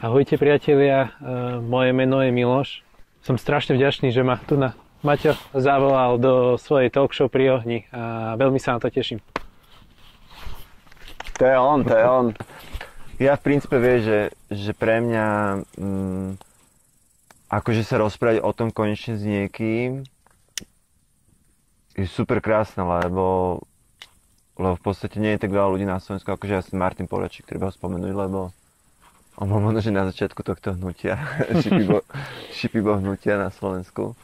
Ahojte priatelia, moje meno je Miloš. Som strašne vďačný, že ma tu na Maťo zavolal do svojej talk show pri ohni a veľmi sa na to teším. To je on. Ja v princípe vieš, že pre mňa akože sa rozprávať o tom konečne s niekým je super krásne, lebo v podstate nie je tak veľa ľudí na Slovensku, akože asi Martin Poliačik, treba ho spomenúť, lebo on bol možno, že na začiatku tohto hnutia, Shipibo hnutia na Slovensku.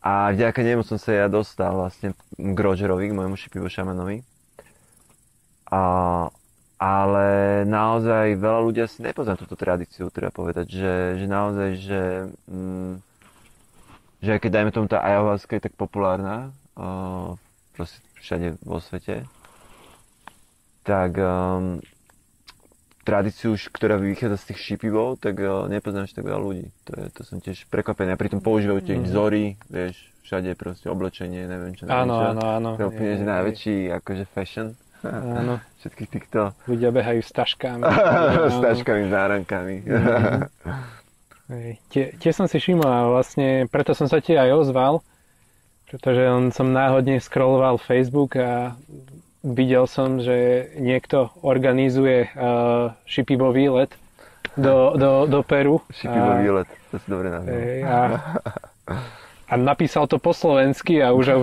A vďaka nemu som sa ja dostal vlastne k Rogerovi, k môjmu Shipibo šamanovi. Ale naozaj veľa ľudí asi nepozná túto tradíciu, treba povedať, že naozaj, že aj keď dajme tomu tá ayahuasca je tak populárna, proste všade vo svete, tak tradíciu, ktorá vychádza z tých šipivov, tak nepoznám ešte tak veľa ľudí. To som tiež prekvapený. A pritom používajú tie vzory, vieš, všade proste oblečenie, neviem čo. Áno. To je úplne že najväčší akože fashion. Áno. Všetkých týchto... Ľudia behajú s taškami. S taškami, s náramkami. Tie som si všimol a vlastne preto som sa ti aj ozval, pretože som náhodne scrolloval Facebook a videl som, že niekto organizuje Shipibový let do Peru. Shipibový let, to si dobre nazval. A napísal to po slovensky a už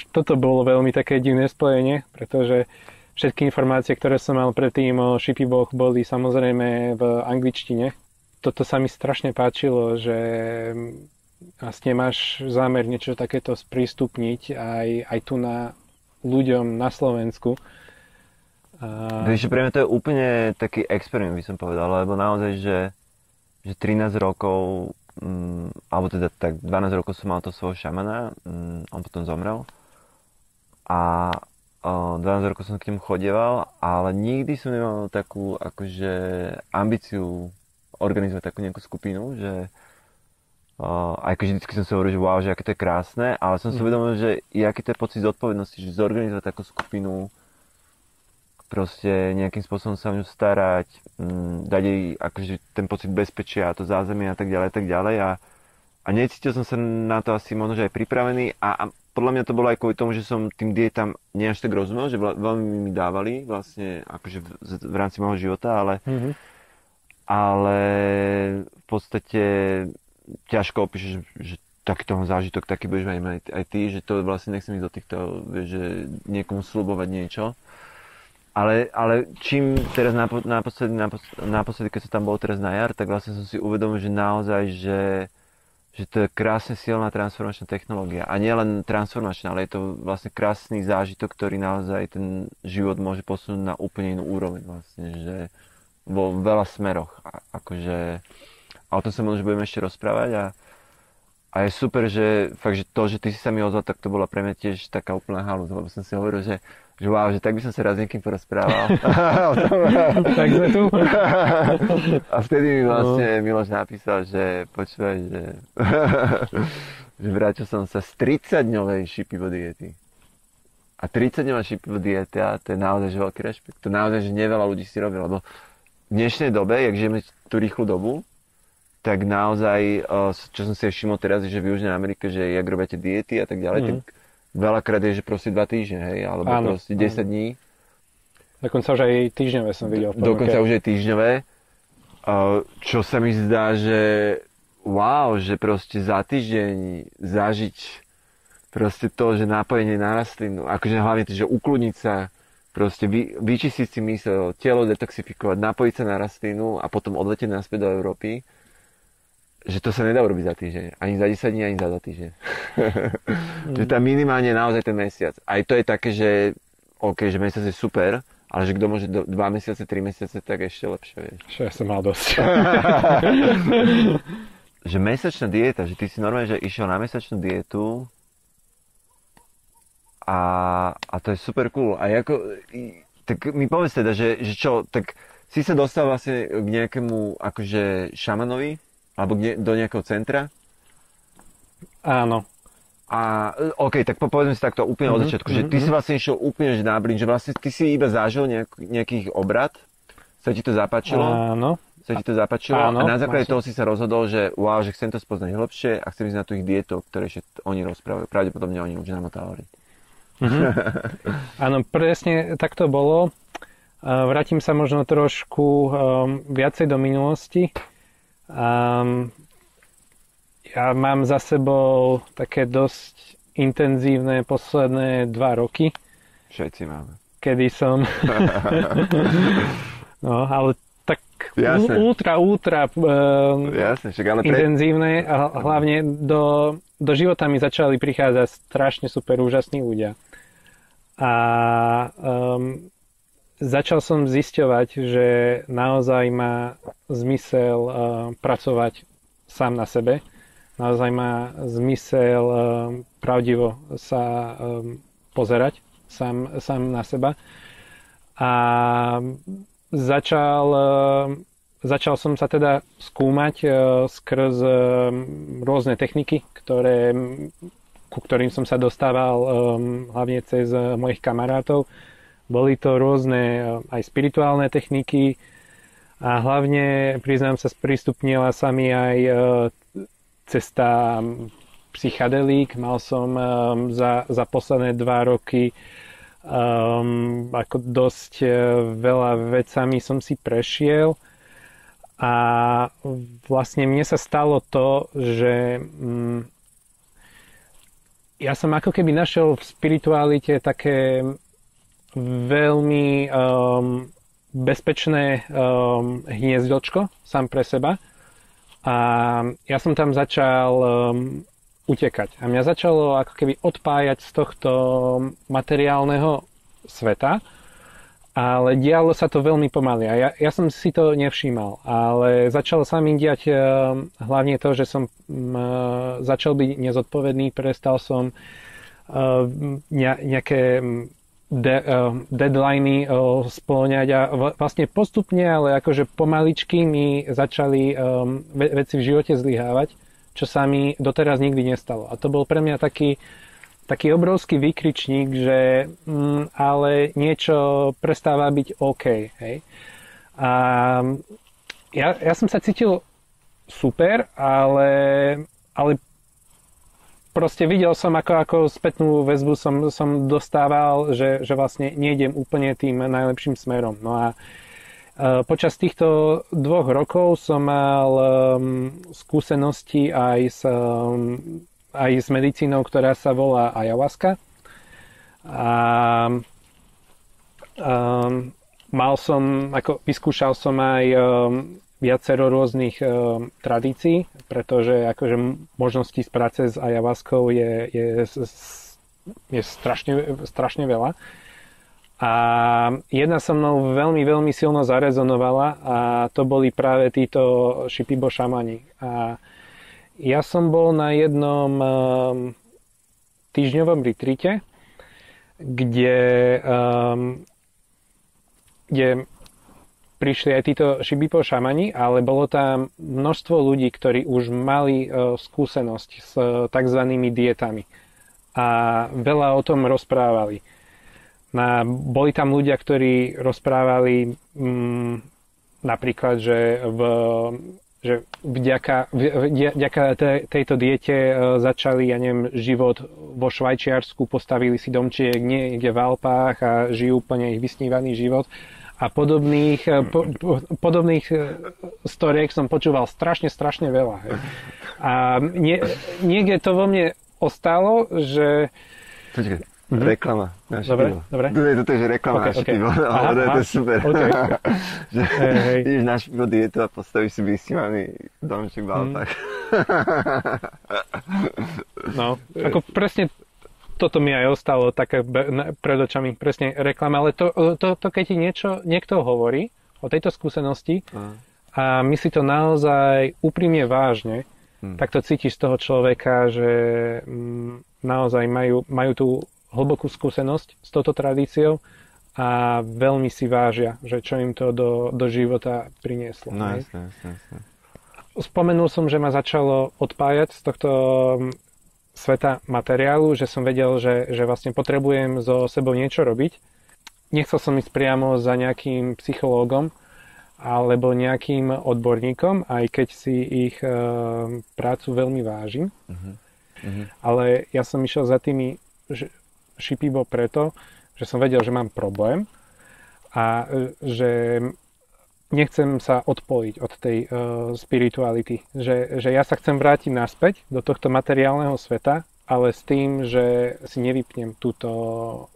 toto bolo veľmi také divné spojenie, pretože všetky informácie, ktoré som mal predtým o Shipiboch, boli samozrejme v angličtine. Toto sa mi strašne páčilo, že vlastne máš zámer niečo takéto sprístupniť aj tu na ľuďom na Slovensku. Víš, pre mňa to je úplne taký experiment, by som povedal, lebo naozaj, že 13 rokov, alebo teda tak 12 rokov som mal to svojho šamana, on potom zomrel a 12 rokov som k nemu chodieval, ale nikdy som nemal takú akože ambíciu organizovať takú nejakú skupinu, že aj keď vždycky som si hovoril, že wow, že aké to je krásne, ale som si uvedomil, že aký to je pocit zodpovednosti, že zorganizovať takú skupinu, proste nejakým spôsobom sa o ňu starať, dať jej akože ten pocit bezpečia, to zázemie a tak ďalej a necítil som sa na to asi možno, že aj pripravený a podľa mňa to bolo aj kvôli tomu, že som tým dietám nie až tak rozumel, že veľmi mi dávali vlastne akože v rámci môjho života, ale v podstate ťažko opíšeš, že takýto zážitok, taký budeš mať aj ty, že to vlastne nechcem ísť do týchto, že niekomu sľubovať niečo. Ale čím teraz naposledy, keď som tam bol teraz na jar, tak vlastne som si uvedomil, že naozaj, že to je krásne silná transformačná technológia. A nie len transformačná, ale je to vlastne krásny zážitok, ktorý naozaj ten život môže posunúť na úplne inú úroveň vlastne, že vo veľa smeroch. Akože a o tom sa možno budeme ešte rozprávať a je super, že fakt, že to, že ty si sa mi ozval, tak to bola pre mňa tiež taká úplná halúz, lebo som si hovoril, že wow, že tak by som sa raz niekým porozprával. Tak sme tu. A vtedy mi vlastne Miloš napísal, že počúvaj, že vrátil som sa z 30-dňovej Shipibo diety. A 30-dňová Shipibo dieta, to je naozaj že veľký rešpekt. To naozaj, že neveľa ľudí si robí, lebo v dnešnej dobe, jak žijeme tú rýchlu dobu, tak naozaj, čo som si aj všimol teraz, že v Južnej Amerike, že jak robíte diety a tak ďalej, tak veľakrát je, že proste 2 týždne, hej, alebo proste 10 dní. Dokonca už aj týždňové som videl. Dokonca už aj týždňové, čo sa mi zdá, že wow, že proste za týždeň zažiť proste to, že napojenie na rastlinu, akože hlavne to, že ukludniť sa, proste vyčistiť si mysel, telo detoxifikovať, napojiť sa na rastlinu a potom odletieť naspäť do Európy, že to sa nedá urobiť za týždeň. Ani za 10 dní, ani za 2 týždne. Že tam minimálne naozaj ten mesiac. Aj to je také, že OK, že mesiac je super, ale že kto môže 2 mesiace, 3 mesiace, tak ešte lepšie, vieš. Čo ja som mal dosť. Že mesačná dieta, že ty si normálne, že išiel na mesačnú dietu a to je super cool. A ako, tak mi povedz teda, že čo, tak si sa dostal vlastne k nejakému akože šamanovi, alebo do nejakého centra? Áno. A OK, tak povedzme si takto úplne od začiatku, že ty si vlastne išiel úplne že na blín, že vlastne ty si iba zažil nejaký obrad, sa ti to zapáčilo? Áno. sa ti to zapáčilo Áno, a na základe vlastne. toho si sa rozhodol, že wow, že chcem to spoznať hlbšie a chcem ísť na tú ich dietu, ktoré ešte oni rozprávajú. Pravdepodobne oni už namotávali. Áno, presne tak to bolo. Vrátim sa možno trošku viacej do minulosti. Ja mám za sebou také dosť intenzívne posledné 2 roky. Všetci máme. Kedy som... no, ale tak Jasne. ultra Jasne, však ale intenzívne a hlavne do života mi začali prichádzať strašne super úžasní ľudia. A začal som zisťovať, že naozaj má zmysel pracovať sám na sebe. Naozaj má zmysel pravdivo sa pozerať sám na seba. A začal som sa teda skúmať skrz rôzne techniky, ku ktorým som sa dostával hlavne cez mojich kamarátov. Boli to rôzne aj spirituálne techniky a hlavne, priznám sa, sprístupnila sa mi aj cesta psychadelík. Mal som za posledné 2 roky ako dosť veľa vecami som si prešiel a vlastne mne sa stalo to, že ja som ako keby našiel v spiritualite také veľmi bezpečné hniezdočko sám pre seba a ja som tam začal utekať. A mňa začalo ako keby odpájať z tohto materiálneho sveta, ale dialo sa to veľmi pomaly. A ja som si to nevšímal, ale začalo sa mi diať hlavne to, že som začal byť nezodpovedný, prestal som nejaké deadliny spĺňať a vlastne postupne, ale akože pomaličky mi začali veci v živote zlyhávať, čo sa mi doteraz nikdy nestalo. A to bol pre mňa taký obrovský výkričník, že ale niečo prestáva byť OK. Hej? A ja som sa cítil super, ale proste videl som, ako spätnú väzbu som dostával, že vlastne nejdem úplne tým najlepším smerom. No a počas týchto 2 rokov som mal skúsenosti aj s medicínou, ktorá sa volá ayahuasca. A vyskúšal som aj viacero rôznych tradícií, pretože akože možností z práce s ayahuaskou je strašne veľa. A jedna so mnou veľmi, veľmi silno zarezonovala a to boli práve títo Shipibo šamani. A ja som bol na jednom týždňovom retreate, kde prišli aj títo Shipibo šamani, ale bolo tam množstvo ľudí, ktorí už mali skúsenosť s takzvanými dietami a veľa o tom rozprávali. Boli tam ľudia, ktorí rozprávali napríklad, že vďaka tejto diete začali, život vo Švajčiarsku, postavili si domčiek niekde v Alpách a žijú úplne ich vysnívaný život. A podobných storiek som počúval strašne veľa. Hej. A niekde to vo mne ostalo, že... Počkaj. Reklama. Dobre. Toto je, že reklama náš pivo. Ale to je super. Okay. Ideš na pivo dietu a postavíš si vysnívaný domček v Alpách. No, ako presne toto mi aj ostalo také pred očami, presne reklama, ale to keď ti niekto hovorí o tejto skúsenosti a myslí to naozaj úprimne vážne, tak to cítiš z toho človeka, že naozaj majú tú hlbokú skúsenosť s touto tradíciou a veľmi si vážia, že čo im to do života prinieslo. No, jasne. Spomenul som, že ma začalo odpájať z tohto sveta materiálu, že som vedel, že vlastne potrebujem so sebou niečo robiť. Nechcel som ísť priamo za nejakým psychológom, alebo nejakým odborníkom, aj keď si ich prácu veľmi vážim. Ale ja som išiel za tými Shipibo preto, že som vedel, že mám problém a že nechcem sa odpojiť od tej spirituality. Že ja sa chcem vrátiť naspäť do tohto materiálneho sveta, ale s tým, že si nevypnem túto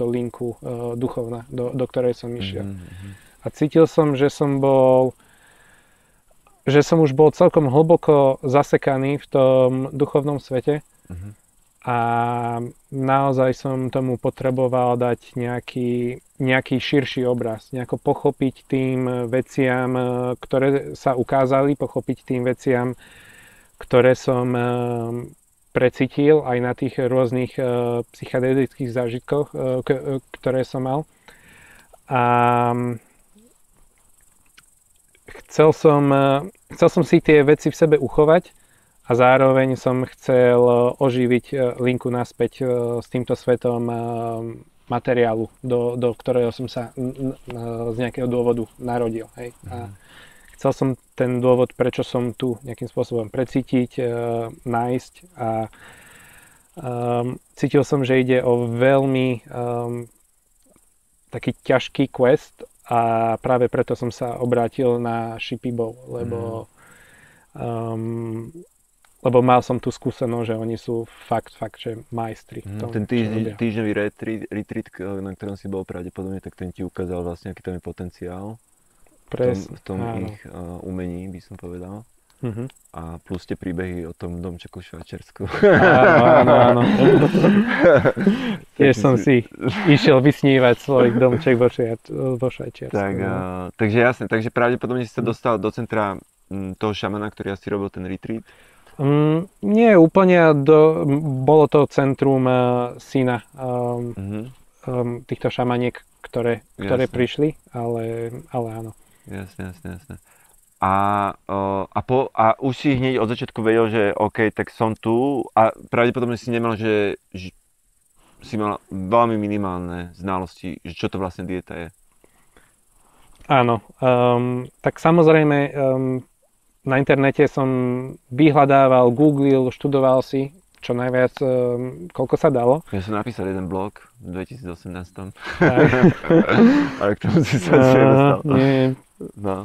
linku duchovná, do ktorej som išiel. A cítil som, že som už bol celkom hlboko zasekaný v tom duchovnom svete a naozaj som tomu potreboval dať nejaký širší obraz, nejako pochopiť tým veciam, ktoré sa ukázali, pochopiť tým veciam, ktoré som precítil aj na tých rôznych psychedelických zážitkoch, ktoré som mal. A chcel som si tie veci v sebe uchovať a zároveň som chcel oživiť linku naspäť s týmto svetom materiálu, do ktorého som sa z nejakého dôvodu narodil. Hej. A chcel som ten dôvod, prečo som tu nejakým spôsobom precítiť, nájsť a cítil som, že ide o veľmi taký ťažký quest a práve preto som sa obrátil na Shipibo, lebo mal som tú skúsenosť, že oni sú fakt, že majstri. Ten týždňový retreat, na ktorom si bol pravdepodobne, tak ten ti ukázal vlastne, aký tam je potenciál v tom ich umení, by som povedal. A plus tie príbehy o tom domčeku v Švajčiarsku. Áno. Tiež som si išiel vysnívať svoj domček vo Švajčiarsku. Takže jasne, takže pravdepodobne si sa dostal do centra toho šamana, ktorý asi robil ten retreat. Nie úplne, bolo to centrum syna týchto šamaniek, ktoré prišli, ale áno. Jasne. A už si hneď od začiatku vedel, že OK, tak som tu a pravdepodobne si nemal, že si mal veľmi minimálne znalosti, že čo to vlastne dieta je. Áno, tak samozrejme na internete som vyhľadával, googlil, študoval si čo najviac, koľko sa dalo. Ja som napísal jeden blog v 2018. Ale k tomu si sa dostal. Nie. No.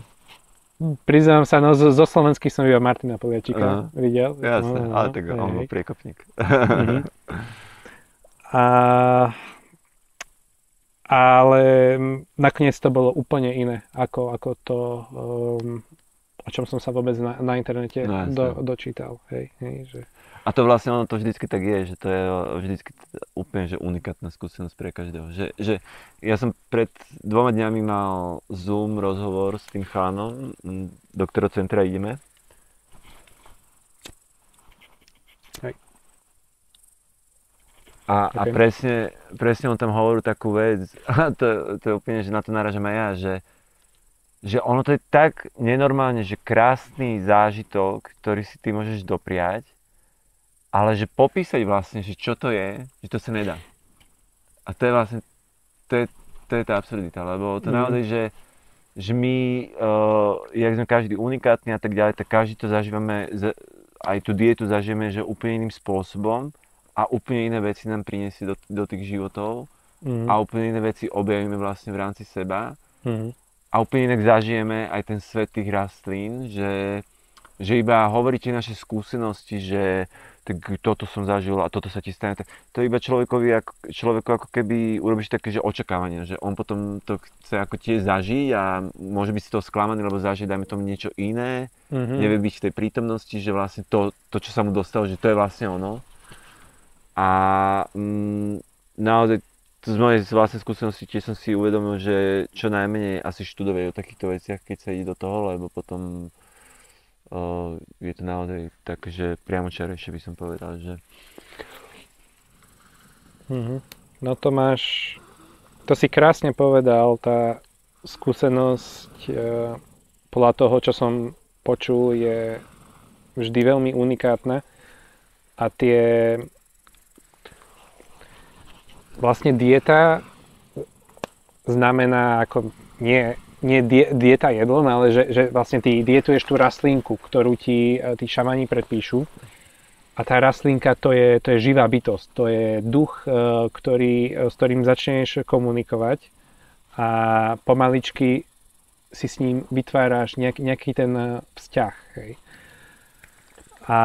Priznám sa, zo slovenských som iba Martina Poliačika videl. Jasné, ale tak on bol priekopník. Ale nakoniec to bolo úplne iné, ako to, o čom som sa vôbec na internete dočítal. Hej, že... A to vlastne ono to vždycky tak je, že to je vždycky úplne že unikátna skúsenosť pre každého. Že ja som pred 2 dňami mal Zoom rozhovor s tým chánom, do ktorého centra ideme. Hej. A presne on tam hovoril takú vec, a to je úplne, že na to narážam aj ja, že ono to je tak nenormálne, že krásny zážitok, ktorý si ty môžeš dopriať, ale že popísať vlastne, že čo to je, že to sa nedá. A to je vlastne, to je tá absurdita, lebo to naozaj, že my, jak sme každý unikátny a tak ďalej, tak každý to zažívame, aj tú dietu zažijeme, že úplne iným spôsobom a úplne iné veci nám priniesie do tých životov a úplne iné veci objavíme vlastne v rámci seba a úplne inak zažijeme aj ten svet tých rastlín, že iba hovoríte naše skúsenosti, že tak toto som zažil a toto sa ti stane. Tak to iba človeku ako keby urobíš také, že očakávanie, že on potom to chce ako tiež zažiť a môže byť z toho sklamaný, lebo zažije, dajme tomu niečo iné, nevie byť v tej prítomnosti, že vlastne to, čo sa mu dostalo, že to je vlastne ono. A naozaj z mojej vlastnej skúsenosti tiež som si uvedomil, že čo najmenej asi študovať o takýchto veciach, keď sa ide do toho, lebo potom je to naozaj tak, že priamočiarejšie by som povedal, že... No to si krásne povedal, tá skúsenosť podľa toho, čo som počul, je vždy veľmi unikátna a vlastne dieta znamená ako nie nie dieta jedlom, ale že vlastne ty dietuješ tú rastlinku, ktorú ti tí šamani predpíšu. A tá rastlinka to je živá bytosť, to je duch, s ktorým začneš komunikovať a pomaličky si s ním vytváraš nejaký ten vzťah. Hej. A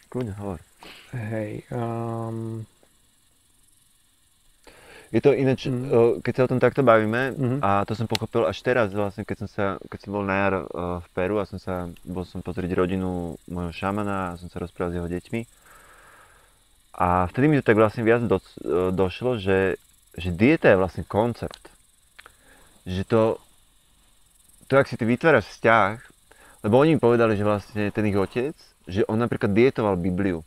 Kľudne, hovor. hej, Je to ináč, keď sa o tom takto bavíme, a to som pochopil až teraz, vlastne, keď som bol na jar v Peru a bol som pozrieť rodinu môjho šamana a som sa rozprával s jeho deťmi. A vtedy mi to tak vlastne viac došlo, že dieta je vlastne koncept. Že to ak si ty vytváraš vzťah, lebo oni mi povedali, že vlastne ten ich otec, že on napríklad dietoval Bibliu.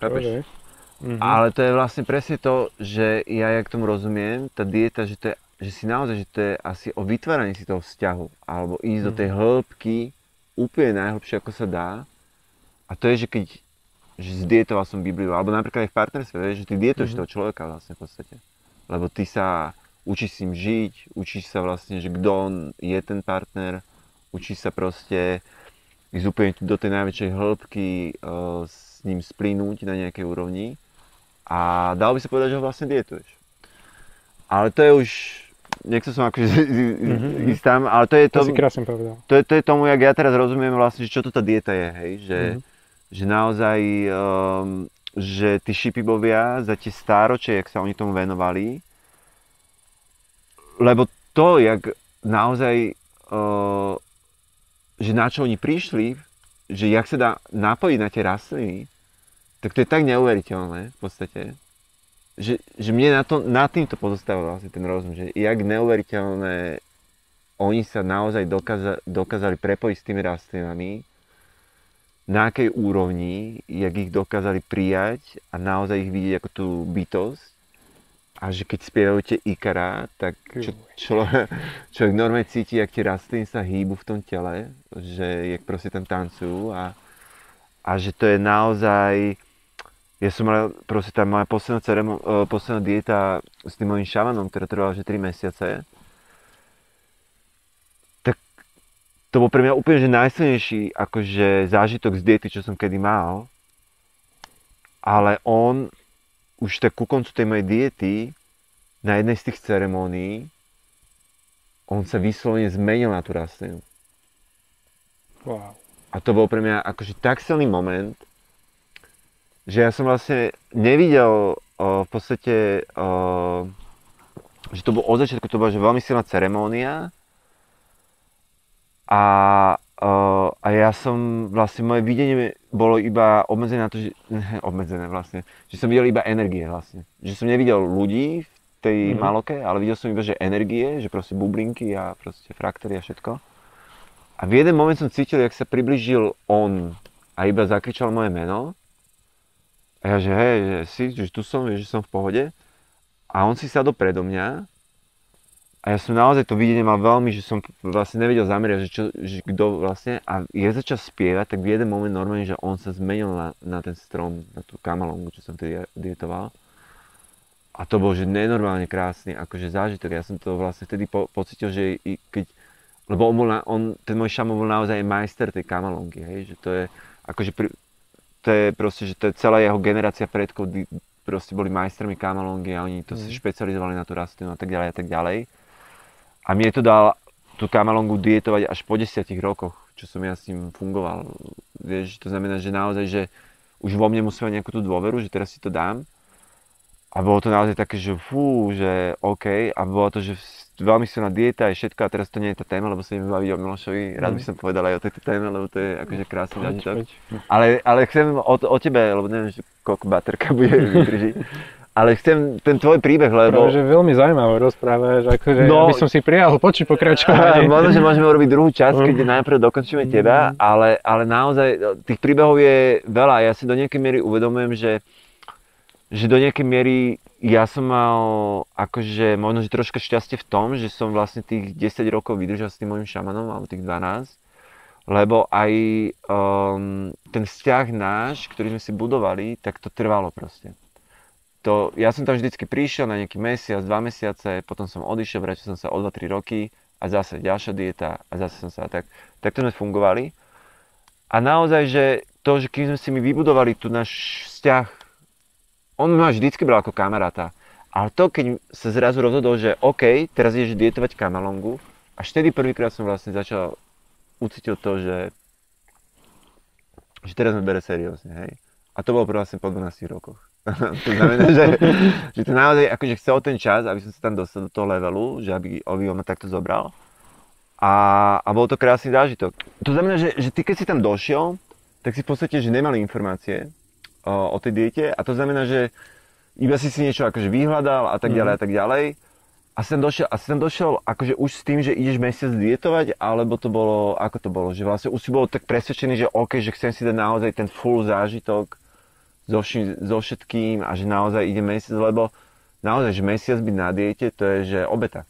Chápeš? Ale to je vlastne presne to, že ja k tomu rozumiem, tá dieta, že si naozaj, že to je asi o vytváraní si toho vzťahu, alebo ísť do tej hĺbky, úplne najhlbšie, ako sa dá. A to je, že zdietoval som Bibliu, alebo napríklad aj v partnerstve, že ty dietuješ toho človeka vlastne v podstate. Lebo ty sa učíš s ním žiť, učíš sa vlastne, že kto on je ten partner, učíš sa proste ísť úplne do tej najväčšej hĺbky, s ním splínuť na nejakej úrovni. A dalo by sa povedať, že ho vlastne dietuješ. Ale to je už, nechcel som akože ísť tam, ale to je to... To si krásne povedal. To je tomu, jak ja teraz rozumiem vlastne, že čo to tá dieta je, hej, že naozaj, že tí šipibovia za tie stáročie, jak sa oni tomu venovali, lebo to, jak naozaj, že na čo oni prišli, že jak sa dá napojiť na tie rastliny, tak to je tak neuveriteľné v podstate, že mne nad týmto pozostáva vlastne ten rozum, že jak neuveriteľné oni sa naozaj dokázali prepojiť s tými rastlinami, na akej úrovni, jak ich dokázali prijať a naozaj ich vidieť ako tú bytosť. A že keď spievajú tie Ikara, tak človek normálne cíti, jak tie rastliny sa hýbu v tom tele, že jak proste tam tancujú a že to je naozaj... Ja som mal proste tá moja posledná dieta s tým mojím šamanom, ktorá trvala že 3 mesiace. Tak to bol pre mňa úplne že najsilnejší akože zážitok z diety, čo som kedy mal. Ale on už tak ku koncu tej mojej diety na jednej z tých ceremónií on sa vyslovene zmenil na tú rastlinu. Wow. A to bol pre mňa akože tak silný moment, že ja som vlastne nevidel v podstate, že to bolo od začiatku, to bola že veľmi silná ceremónia a ja som vlastne, moje videnie bolo iba obmedzené na to, že som videl iba energie vlastne. Že som nevidel ľudí v tej maloke, ale videl som iba, že energie, že proste bublinky a proste fraktory a všetko. A v jeden moment som cítil, jak sa priblížil on a iba zakričal moje meno. A ja, že hej, že tu som, že som v pohode. A on si sadol predo mňa. A ja som naozaj to videnie mal veľmi, že som vlastne nevedel zamerať, že kto vlastne. A je začal spievať, tak v jeden moment normálne, že on sa zmenil na ten strom, na tú kamalongu, čo som tedy dietoval. A to bol, že nenormálne krásny, akože zážitok. Ja som to vlastne vtedy pocítil, že lebo ten môj šaman bol naozaj majster tej kamalongy, hej, že to je, akože to je proste, že to je celá jeho generácia predkov, proste boli majstrami kamalongy a oni to sa špecializovali na tú rastlinu a tak ďalej a tak ďalej. A mne to dal tú kamalongu dietovať až po 10 rokoch, čo som ja s ním fungoval. Vieš, to znamená, že naozaj, že už vo mne musel nejakú tú dôveru, že teraz si to dám. A bolo to naozaj také, že že OK. A bolo to, že veľmi silná dieta je všetko a teraz to nie je tá téma, lebo sa ideme baviť o Milošovi. Rád by som povedal aj o tejto téme, lebo to je akože krásny zážitok. Ale chcem o tebe, lebo neviem, že koľko baterka bude vydržiť. Ale chcem ten tvoj príbeh, lebo... Práve, že veľmi zaujímavé rozprávaš, akože by som si prijal počuť pokračovanie. Možno, že môžeme urobiť druhú časť, keď najprv dokončíme teba, ale naozaj tých príbehov je veľa. Ja si do nejakej miery uvedomujem, že do nejakej miery ja som mal akože možno, že troška šťastie v tom, že som vlastne tých 10 rokov vydržal s tým môjim šamanom, alebo tých 12. Lebo aj ten vzťah náš, ktorý sme si budovali, tak to trvalo proste. ja som tam vždycky prišiel na nejaký mesiac, 2 mesiace, potom som odišiel, vrátil som sa o 2-3 roky a zase ďalšia dieta a zase som sa takto sme fungovali. A naozaj, že to, že kým sme si my vybudovali tu náš vzťah, on ma vždycky bral ako kamaráta. Ale to, keď sa zrazu rozhodol, že OK, teraz ideš dietovať kamalongu, až vtedy prvýkrát som vlastne začal ucítil to, že teraz ma bere seriózne, hej. A to bolo vlastne po 12 rokoch. To znamená, že to naozaj akože chcel ten čas, aby som sa tam dostal do toho levelu, že aby on ma takto zobral. A bol to krásny zážitok. To znamená, že ty keď si tam došiel, tak si v podstate, že nemali informácie o tej diete a to znamená, že iba si niečo akože vyhľadal a tak ďalej a tak ďalej. A si tam došiel akože už s tým, že ideš mesiac dietovať, alebo to bolo, ako to bolo, že vlastne už si bol tak presvedčený, že OK, že chcem si dať naozaj ten full zážitok so všetkým a že naozaj ide mesiac, lebo naozaj, že mesiac byť na diete, to je, že obeta.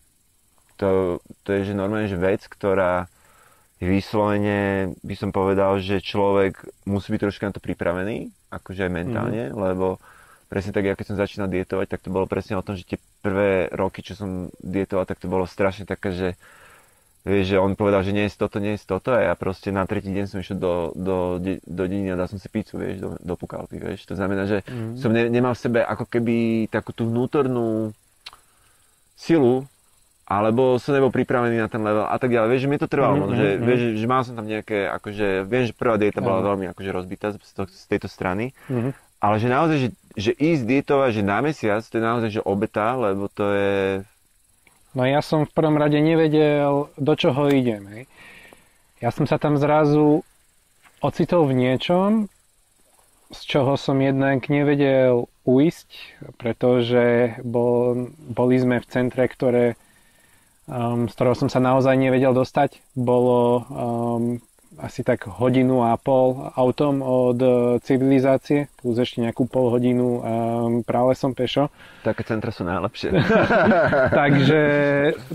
To je, že normálne, že vec, ktorá je vyslovene, by som povedal, že človek musí byť trošku na to pripravený, akože aj mentálne, lebo presne tak, ja keď som začínal dietovať, tak to bolo presne o tom, že tie prvé roky, čo som dietoval, tak to bolo strašne také, že vieš, že on povedal, že nie je toto a ja proste na tretí deň som išiel do dediny a dal som si pizzu, vieš, do pukálky, vieš. To znamená, že som nemal v sebe ako keby takú tú vnútornú silu, alebo som nebol pripravený na ten level a tak ďalej. Vieš, že mi to trvalo, že mal som tam nejaké, akože, viem, že prvá dieta bola veľmi akože rozbitá z tejto strany, ale že naozaj, že ísť dietovať, že na mesiac, to je naozaj, že obeta, lebo to je... No ja som v prvom rade nevedel, do čoho idem. Hej. Ja som sa tam zrazu ocitol v niečom, z čoho som jednak nevedel uísť, pretože boli sme v centre, z ktorého som sa naozaj nevedel dostať. Bolo asi tak 1,5 hodinu autom od civilizácie, plus ešte nejakú pol hodinu pralesom pešo. Také centra sú najlepšie.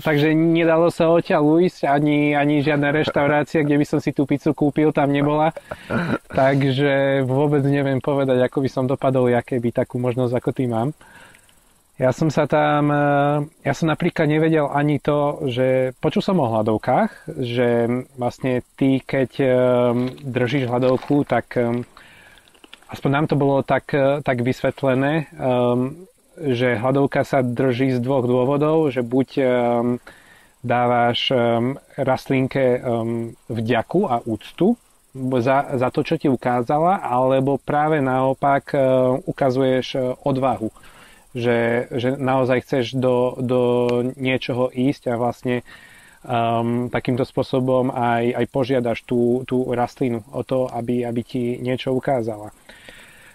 takže nedalo sa odtiaľ ujsť, ani žiadna reštaurácia, kde by som si tú pizzu kúpil, tam nebola. Takže vôbec neviem povedať, ako by som dopadol, aké by takú možnosť, ako ty mám. Ja som napríklad nevedel ani to, že počul som o hladovkách, že vlastne ty, keď držíš hladovku, tak aspoň nám to bolo tak vysvetlené, že hladovka sa drží z 2 dôvodov, že buď dávaš rastlinke vďaku a úctu za to, čo ti ukázala, alebo práve naopak ukazuješ odvahu. Že naozaj chceš do niečoho ísť a vlastne takýmto spôsobom aj požiadaš tú rastlinu o to, aby ti niečo ukázala.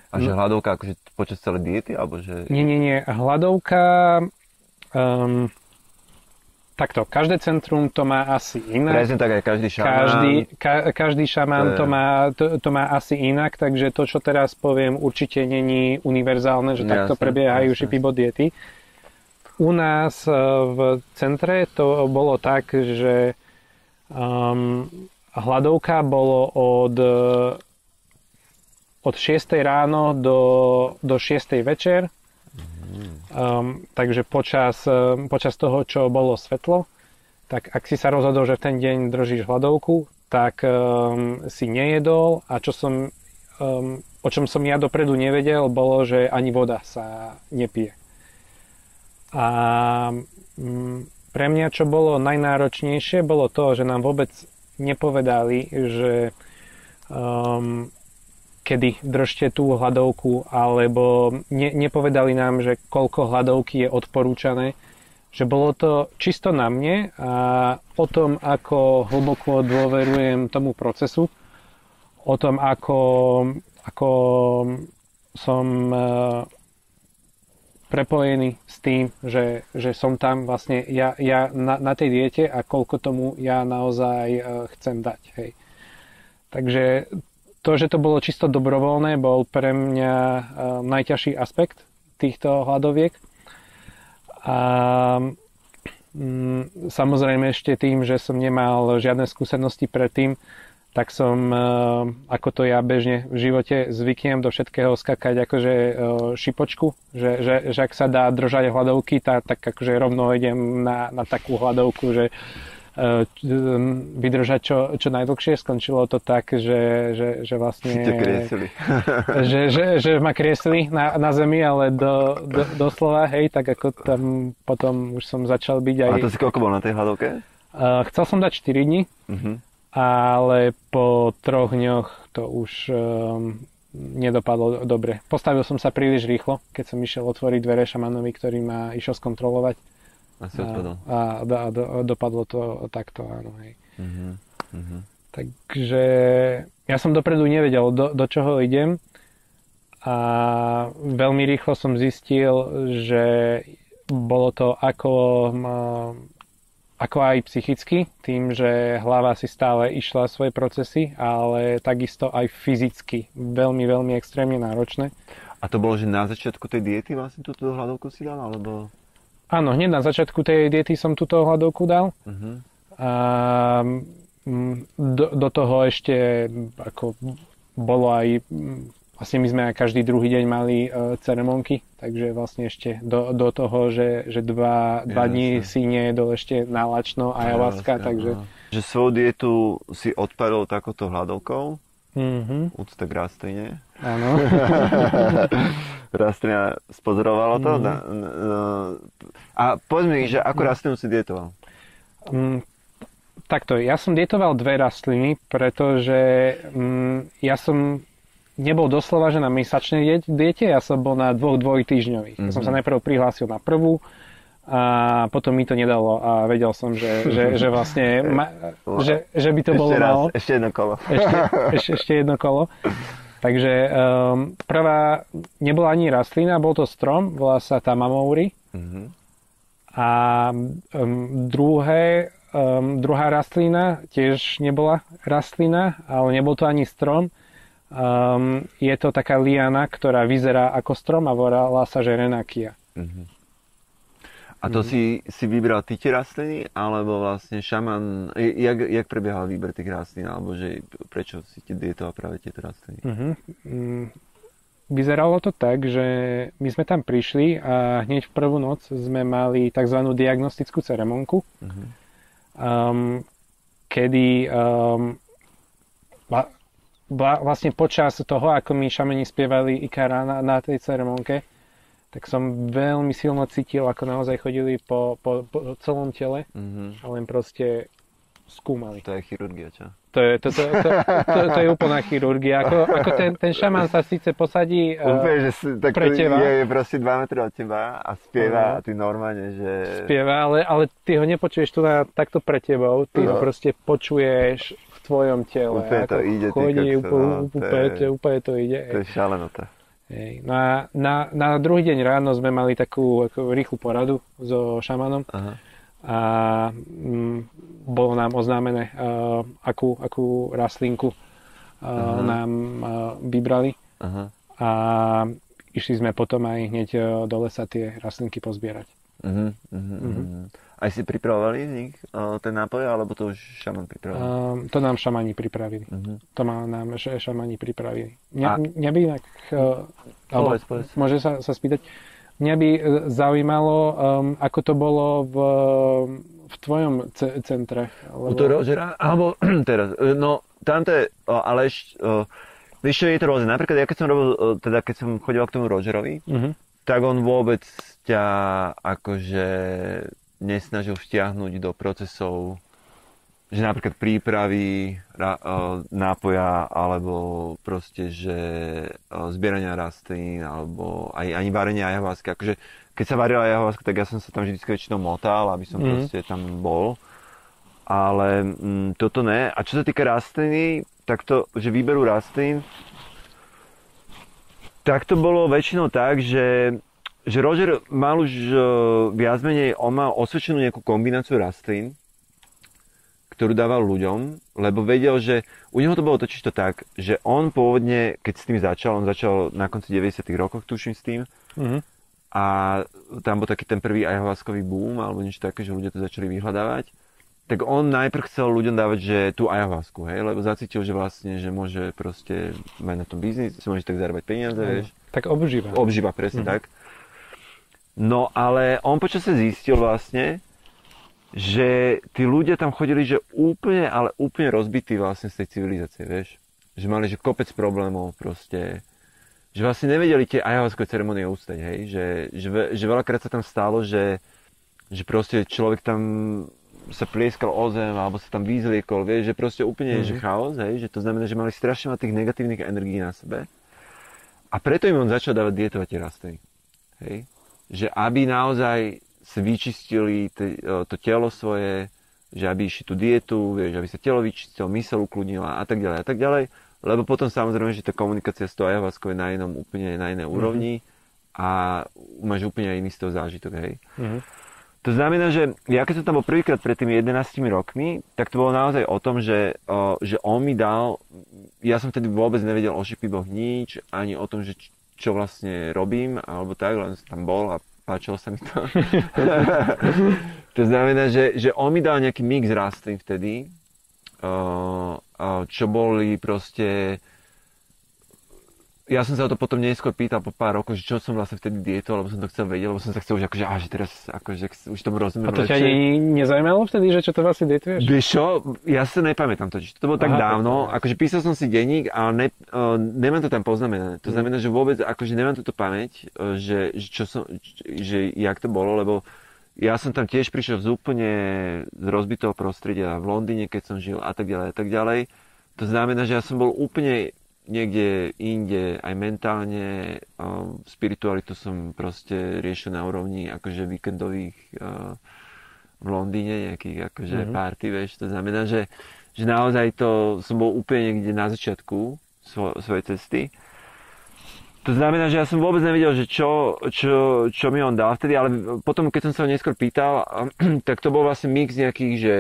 A že hladovka akože počas celej diety? Alebo že... Nie. Hladovka... Takto, každé centrum to má asi inak. Presne tak aj každý šamán. Každý šamán to má asi inak, takže to, čo teraz poviem, určite není univerzálne, že takto prebiehajú shipibo diety. U nás v centre to bolo tak, že hladovka bolo od 6 ráno do 6 večer. Takže počas toho, čo bolo svetlo, tak ak si sa rozhodol, že v ten deň držíš hladovku, tak si nejedol a o čom som ja dopredu nevedel, bolo, že ani voda sa nepije. A pre mňa, čo bolo najnáročnejšie, bolo to, že nám vôbec nepovedali, že kedy držte tú hladovku, alebo nepovedali nám, že koľko hladovky je odporúčané, že bolo to čisto na mne a o tom, ako hlboko dôverujem tomu procesu, o tom, ako som prepojený s tým, že som tam vlastne ja na tej diete a koľko tomu ja naozaj chcem dať. Hej. Takže to, že to bolo čisto dobrovoľné, bol pre mňa najťažší aspekt týchto hladoviek. A samozrejme ešte tým, že som nemal žiadne skúsenosti predtým, tak som, ako to ja bežne v živote zvyknem do všetkého skakať akože šipočku, že ak sa dá držať hladovky, tak akože rovno idem na takú hladovku, že vydržať čo najdlhšie. Skončilo to tak, že vlastne že ma kriesli na zemi, ale doslova, hej, tak ako tam potom už som začal byť aj... A to si koľko bol na tej hladovke? Chcel som dať 4 dní, ale po 3 dňoch to už nedopadlo dobre. Postavil som sa príliš rýchlo, keď som išiel otvoriť dvere šamanovi, ktorý ma išiel skontrolovať. A dopadlo to takto, áno. Hej. Takže ja som dopredu nevedel, do čoho idem, a veľmi rýchlo som zistil, že bolo to ako aj psychicky, tým, že hlava si stále išla svoje procesy, ale takisto aj fyzicky. Veľmi, veľmi extrémne náročné. A to bolo, že na začiatku tej diety vlastne túto hladovku si dal, alebo... Áno, hneď na začiatku tej diety som túto hladovku dal. A do toho ešte ako bolo aj... Vlastne my sme aj každý druhý deň mali ceremonky, takže vlastne ešte do toho, že dva dní si nejedol ešte nálačno a ayahuasca, takže... Že svoju dietu si odpadol takouto hladovkou, úcta k rastline. Áno. Rastlina spozorovalo to? A povedz mi, že ako rastlinu si dietoval? Takto, ja som dietoval 2 rastliny, pretože ja som nebol doslova, že na mesačnej diete, ja som bol na 2 týždňových. Ja som sa najprv prihlásil na prvú a potom mi to nedalo a vedel som, že vlastne že by to bolo málo. Ešte jedno kolo. Ešte jedno kolo. Takže prvá nebola ani rastlina, bol to strom, volá sa Tamamouri. A druhá rastlina tiež nebola rastlina, ale nebol to ani strom. Je to taká liana, ktorá vyzerá ako strom a volá sa že Renakia. A to si vybral ty tie rastliny, alebo vlastne šaman, jak prebiehal výber tých rastlín, alebo že prečo si ti dietoval práve tieto rastliny? Vyzeralo to tak, že my sme tam prišli a hneď v prvú noc sme mali tzv. Diagnostickú ceremonku, kedy vlastne počas toho, ako mi šamani spievali Ikara na tej ceremonke, tak som veľmi silno cítil, ako naozaj chodili po celom tele a len proste skúmali. To je chirurgia, čo? To je úplná chirurgia. Ako ten šaman sa síce posadí úplne, že pre teba. Je proste 2 metre od teba a spieva a ty normálne, že... Spieva, ale ty ho nepočuješ tu takto pre tebou. Ty ho proste počuješ v tvojom tele. Úplne to ide. Chodí, úplne to ide. To je šalenota. Na druhý deň ráno sme mali takú rýchlu poradu so šamanom. A bolo nám oznámené, akú rastlinku nám vybrali. A išli sme potom aj hneď do lesa tie rastlinky pozbierať. Aj si pripravovali z nich ten nápoj, alebo to už šaman pripravoval? To nám šamani pripravili. To nám šamani pripravili. Mňa by inak... Povedz. Môže sa spýtať? Mňa by zaujímalo, ako to bolo v tvojom centre. U toho Rogera? Alebo teraz. No, tamto je... Ale vieš čo, je to rôzne. Napríklad, ja keď som robil, teda keď som chodil k tomu Rogerovi, tak on vôbec ťa akože nesnažil vtiahnuť do procesov, že napríklad prípravy nápoja, alebo proste, že zbierania rastlín, alebo ani varenia ayahuasky. Akože, keď sa varila ayahuaska, tak ja som sa tam vždy väčšinou motal, aby som proste tam bol. Ale toto ne. A čo sa týka rastliny, tak to, že výberu rastlín, tak to bolo väčšinou tak, že Roger mal už viac menej, on mal osvedčenú nejakú kombináciu rastlín, ktorú dával ľuďom, lebo vedel, že u neho to bolo totiž to tak, že on pôvodne, keď s tým on začal na konci 90. rokov, tuším s tým, a tam bol taký ten prvý ayahuaskový boom, alebo niečo také, že ľudia to začali vyhľadávať. tak on najprv chcel ľuďom dávať, že tú ayahuasku, hej, lebo zacítil, že vlastne, že môže proste mať na tom biznis, že môže tak zarábať peniaze, vieš. Tak obžíva. Obžíva, presne tak. No ale on počasie zistil vlastne, že tí ľudia tam chodili, že úplne, ale úplne rozbití vlastne z tej civilizácie, vieš. Že mali, že kopec problémov proste, že vlastne nevedeli tie ayahuaskové ceremonie ústať, hej, že veľakrát sa tam stalo, že proste človek tam sa plieskal o zem, alebo sa tam vyzliekol, vieš, že proste úplne že chaos, hej, že to znamená, že mali strašne veľa tých negatívnych energií na sebe. A preto im on začal dávať dietovať tie rastliny, hej. Že aby naozaj sa vyčistili to telo svoje, že aby išli tú dietu, vieš, aby sa telo vyčistilo, myseľ ukludnila a tak ďalej, lebo potom samozrejme, že tá komunikácia s tou ayahuaskou je na inej úrovni a máš úplne iný z toho zážitok, hej. To znamená, že ja keď som tam bol prvýkrát pred tými 11 rokmi, tak to bolo naozaj o tom, že on mi dal, ja som vtedy vôbec nevedel o šipiboch nič, ani o tom, že čo vlastne robím, alebo tak, len som tam bol a páčilo sa mi to. To znamená, že on mi dal nejaký mix rastlín vtedy, čo boli proste... Ja som sa o to potom neskôr pýtal po pár rokov, že čo som vlastne vtedy dietol, lebo som to chcel vedieť, lebo som sa chcel už akože, že teraz akože už tomu rozumiem. A to ťa ani nezajímalo vtedy, že čo to vlastne dietuješ? Vieš čo, ja sa nepamätám totiž, to bolo tak dávno, akože písal som si denník, ale nemám to tam poznamenané. To znamená, že vôbec akože nemám túto pamäť, že jak to bolo, lebo ja som tam tiež prišiel z úplne rozbitého prostredia v Londýne, keď som žil a tak ďalej. To znamená, že ja som bol úplne niekde inde, aj mentálne, spiritualitu som proste riešil na úrovni akože víkendových v Londýne, nejakých akože party, vieš, to znamená, že naozaj to som bol úplne niekde na začiatku svojej cesty. To znamená, že ja som vôbec nevedel, že čo mi on dal vtedy, ale potom, keď som sa ho neskôr pýtal, tak to bol vlastne mix nejakých, že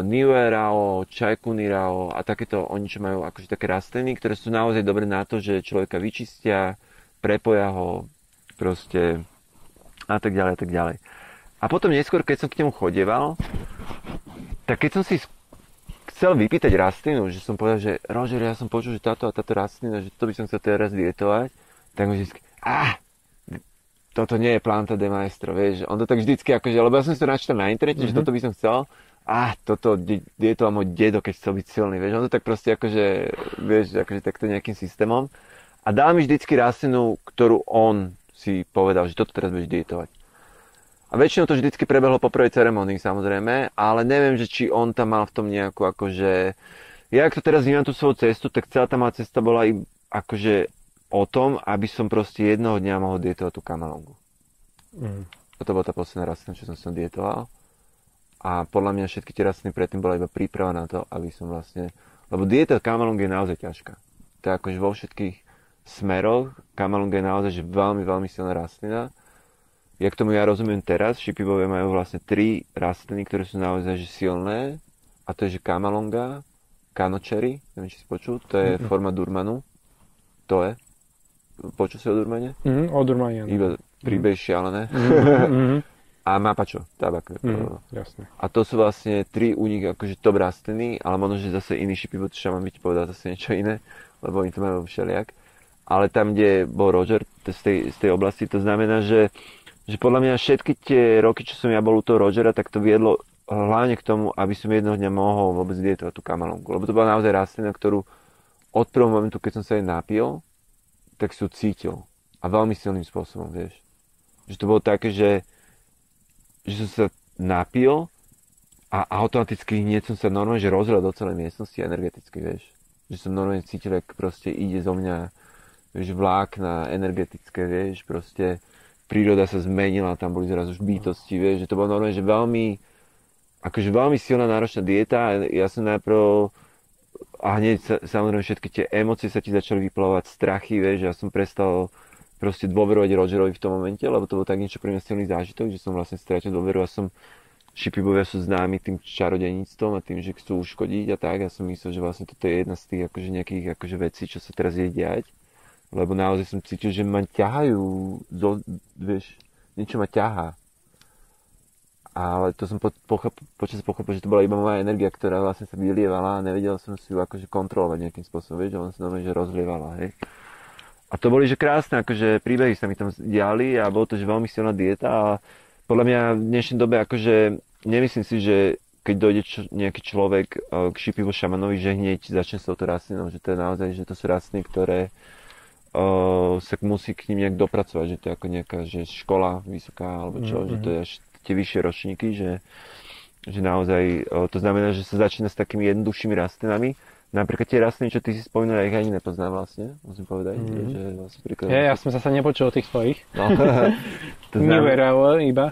Niue Rao, Chaikuni Rao a takéto, oni čo majú akože také rastliny, ktoré sú naozaj dobré na to, že človeka vyčistia, prepoja ho, proste a tak ďalej. A potom neskôr, keď som k nemu chodieval, tak keď som si chcel vypýtať rastlinu, že som povedal, že Roger, ja som počul, že táto a táto rastlina, že to by som chcel teraz dietovať, tak mi vždycky, toto nie je planta de maestro, vieš, on to tak vždycky akože, lebo ja som si to načítal na internete, že toto by som chcel, toto dietoval môj dedo, keď chcel byť silný, vieš, on to tak proste akože, vieš, akože takto nejakým systémom a dal mi vždycky rastlinu, ktorú on si povedal, že toto teraz budeš dietovať. A väčšinou to vždycky prebehlo po prvej ceremonii, samozrejme, ale neviem, že či on tam mal v tom nejakú akože... Ja, ak to teraz vnímam tú svoju cestu, tak celá tá moja cesta bola i akože o tom, aby som proste jednoho dňa mohol dietovať tú kamalongu. A to bola tá posledná rastlina, čo som si dietoval. A podľa mňa všetky tie rastliny predtým bola iba príprava na to, aby som vlastne... Lebo dieta kamalongy je naozaj ťažká. To je akože vo všetkých smeroch. Kamalonga je naozaj že veľmi, veľmi silná rastlina. Jak tomu ja rozumiem teraz, šipibovia majú vlastne 3 rastliny, ktoré sú naozaj že silné. A to je, že kamalonga, kanočery, neviem, či si počul, to je forma durmanu. To je. Počul si o durmane? O durmane. Iba príbeh šialené. A mapačo, tabak. Jasne. A to sú vlastne 3 u nich akože top rastliny, ale možno, že zase iný šipibot šaman by ti povedal zase niečo iné, lebo oni to majú všelijak. Ale tam, kde bol Roger z tej oblasti, to znamená, že podľa mňa všetky tie roky, čo som ja bol u toho Rogera, tak to viedlo hlavne k tomu, aby som jedného dňa mohol vôbec dietovať tú kamalongu. Lebo to bola naozaj rastlina, ktorú od prvého momentu, keď som sa jej napil, tak si ju cítil. A veľmi silným spôsobom, vieš. Že to bolo také, že som sa napil a automaticky hneď som sa normálne že rozrel do celej miestnosti energeticky, vieš. Že som normálne cítil, jak proste ide zo mňa, vieš, vlákna energetické, vieš, proste príroda sa zmenila, tam boli zrazu už bytosti, vieš, že to bolo normálne, že veľmi silná náročná dieta. Ja som najprv a hneď samozrejme všetky tie emócie sa ti začali vyplavovať, strachy, vieš, ja som prestal proste dôverovať Rogerovi v tom momente, lebo to bol tak niečo pre mňa silný zážitok, že som vlastne stratil dôveru a šipibovia sú známi tým čarodejníctvom a tým, že chcú uškodiť a tak. Ja som myslel, že vlastne toto je jedna z tých akože nejakých akože vecí, čo sa teraz je diať, lebo naozaj som cítil, že ma ťahajú, vieš, niečo ma ťahá. Ale to som počas pochopil, že to bola iba moja energia, ktorá vlastne sa vylievala a nevedel som si ju akože kontrolovať nejakým spôsobom, vieš, že on sa normálne, že rozlievala, hej. A to boli, že krásne, akože príbehy sa mi tam diali a bolo to, že veľmi silná dieta a podľa mňa v dnešnej dobe, akože nemyslím si, že keď dojde nejaký človek k šipivu šamanovi, že hneď začne s touto rastlinou, že to je naozaj, že to sú rastliny, ktoré sa musí k ním nejak dopracovať, že to je ako nejaká že škola vysoká alebo čo, že to je až tie vyššie ročníky, že naozaj to znamená, že sa začína s takými jednoduchšími rastlinami. Napríklad tie rastliny, čo ty si spomínal, ja ich ani nepoznám vlastne, musím povedať. Že vlastne príklad... Ja som zase nepočul o tých svojich. No, Neveralo iba.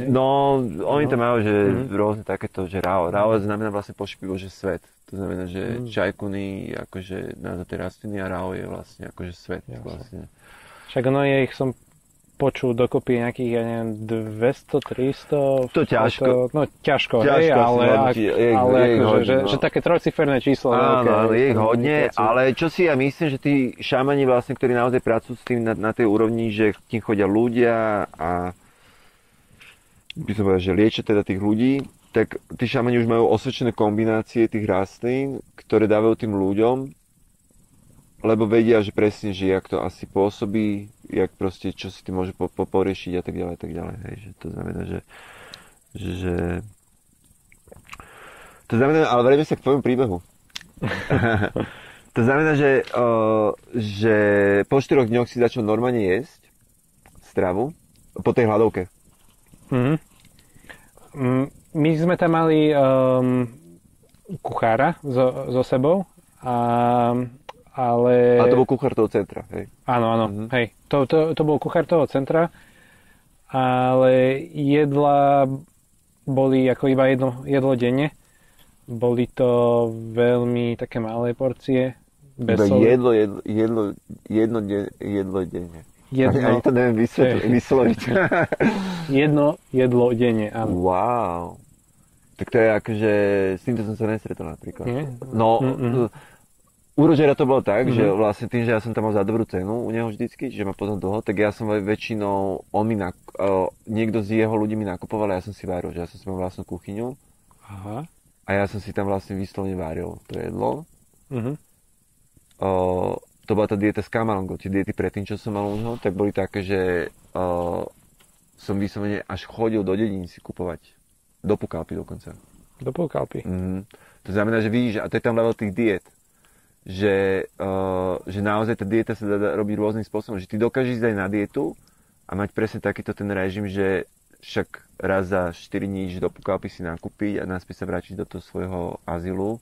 No, oni tam majú, že rôzne takéto, že rao. Rao znamená vlastne pošpivo, že svet. To znamená, že čajkuny akože názov tej rastliny a rao je vlastne akože svet. Vlastne. Však ono je ich som počul dokopy nejakých, ja neviem, 200, 300... To ťažko. No ťažko, hej, ale akože, že také trojciferné číslo. Áno, je ich hodne, ale čo si ja myslím, že tí šamani vlastne, ktorí naozaj pracujú s tým na tej úrovni, že k tým chodia ľudia a by som povedal, že liečia teda tých ľudí, tak tí šamani už majú osvedčené kombinácie tých rastlín, ktoré dávajú tým ľuďom, lebo vedia, že presne, že jak to asi pôsobí, jak proste, čo si ty môže poriešiť a tak ďalej, hej, že to znamená, že to znamená, ale vrejme sa k tvojom príbehu. To znamená, že po 4 dňoch si začal normálne jesť stravu po tej hladovke. My sme tam mali kuchára so sebou ale... A to bol kuchár toho centra, hej? Áno, hej. To bol kuchár toho centra, ale jedla boli ako iba jedlo denne. Boli to veľmi také malé porcie. Jedlo denne. Ani to neviem vysloviť. jedlo denne, áno. Wow. Tak to je akože, s týmto som sa nestretol napríklad. Nie? No, u Rožera to bolo tak, že vlastne tým, že ja som tam mal za dobrú cenu u neho vždycky, že ma poznal dlho, tak ja som väčšinou, niekto z jeho ľudí mi nakupoval a ja som si varil, že ja som si mal vlastnú kuchyňu. Aha. A ja som si tam vlastne vyslovne varil to jedlo. To bola tá dieta s kamalongou, tie diety predtým, čo som mal u neho, tak boli také, že som vyslovene až chodil do dedín si kupovať. Do Pukalpy dokonca. Do Pukalpy. To znamená, že vidíš, a to je tam level tých diet. Že naozaj tá dieta sa dá robiť rôznym spôsobom, že ty dokážeš ísť aj na dietu a mať presne takýto ten režim, že však raz za 4 dní do Pukalpy si nakúpiť a naspäť sa vrátiť do toho svojho azylu.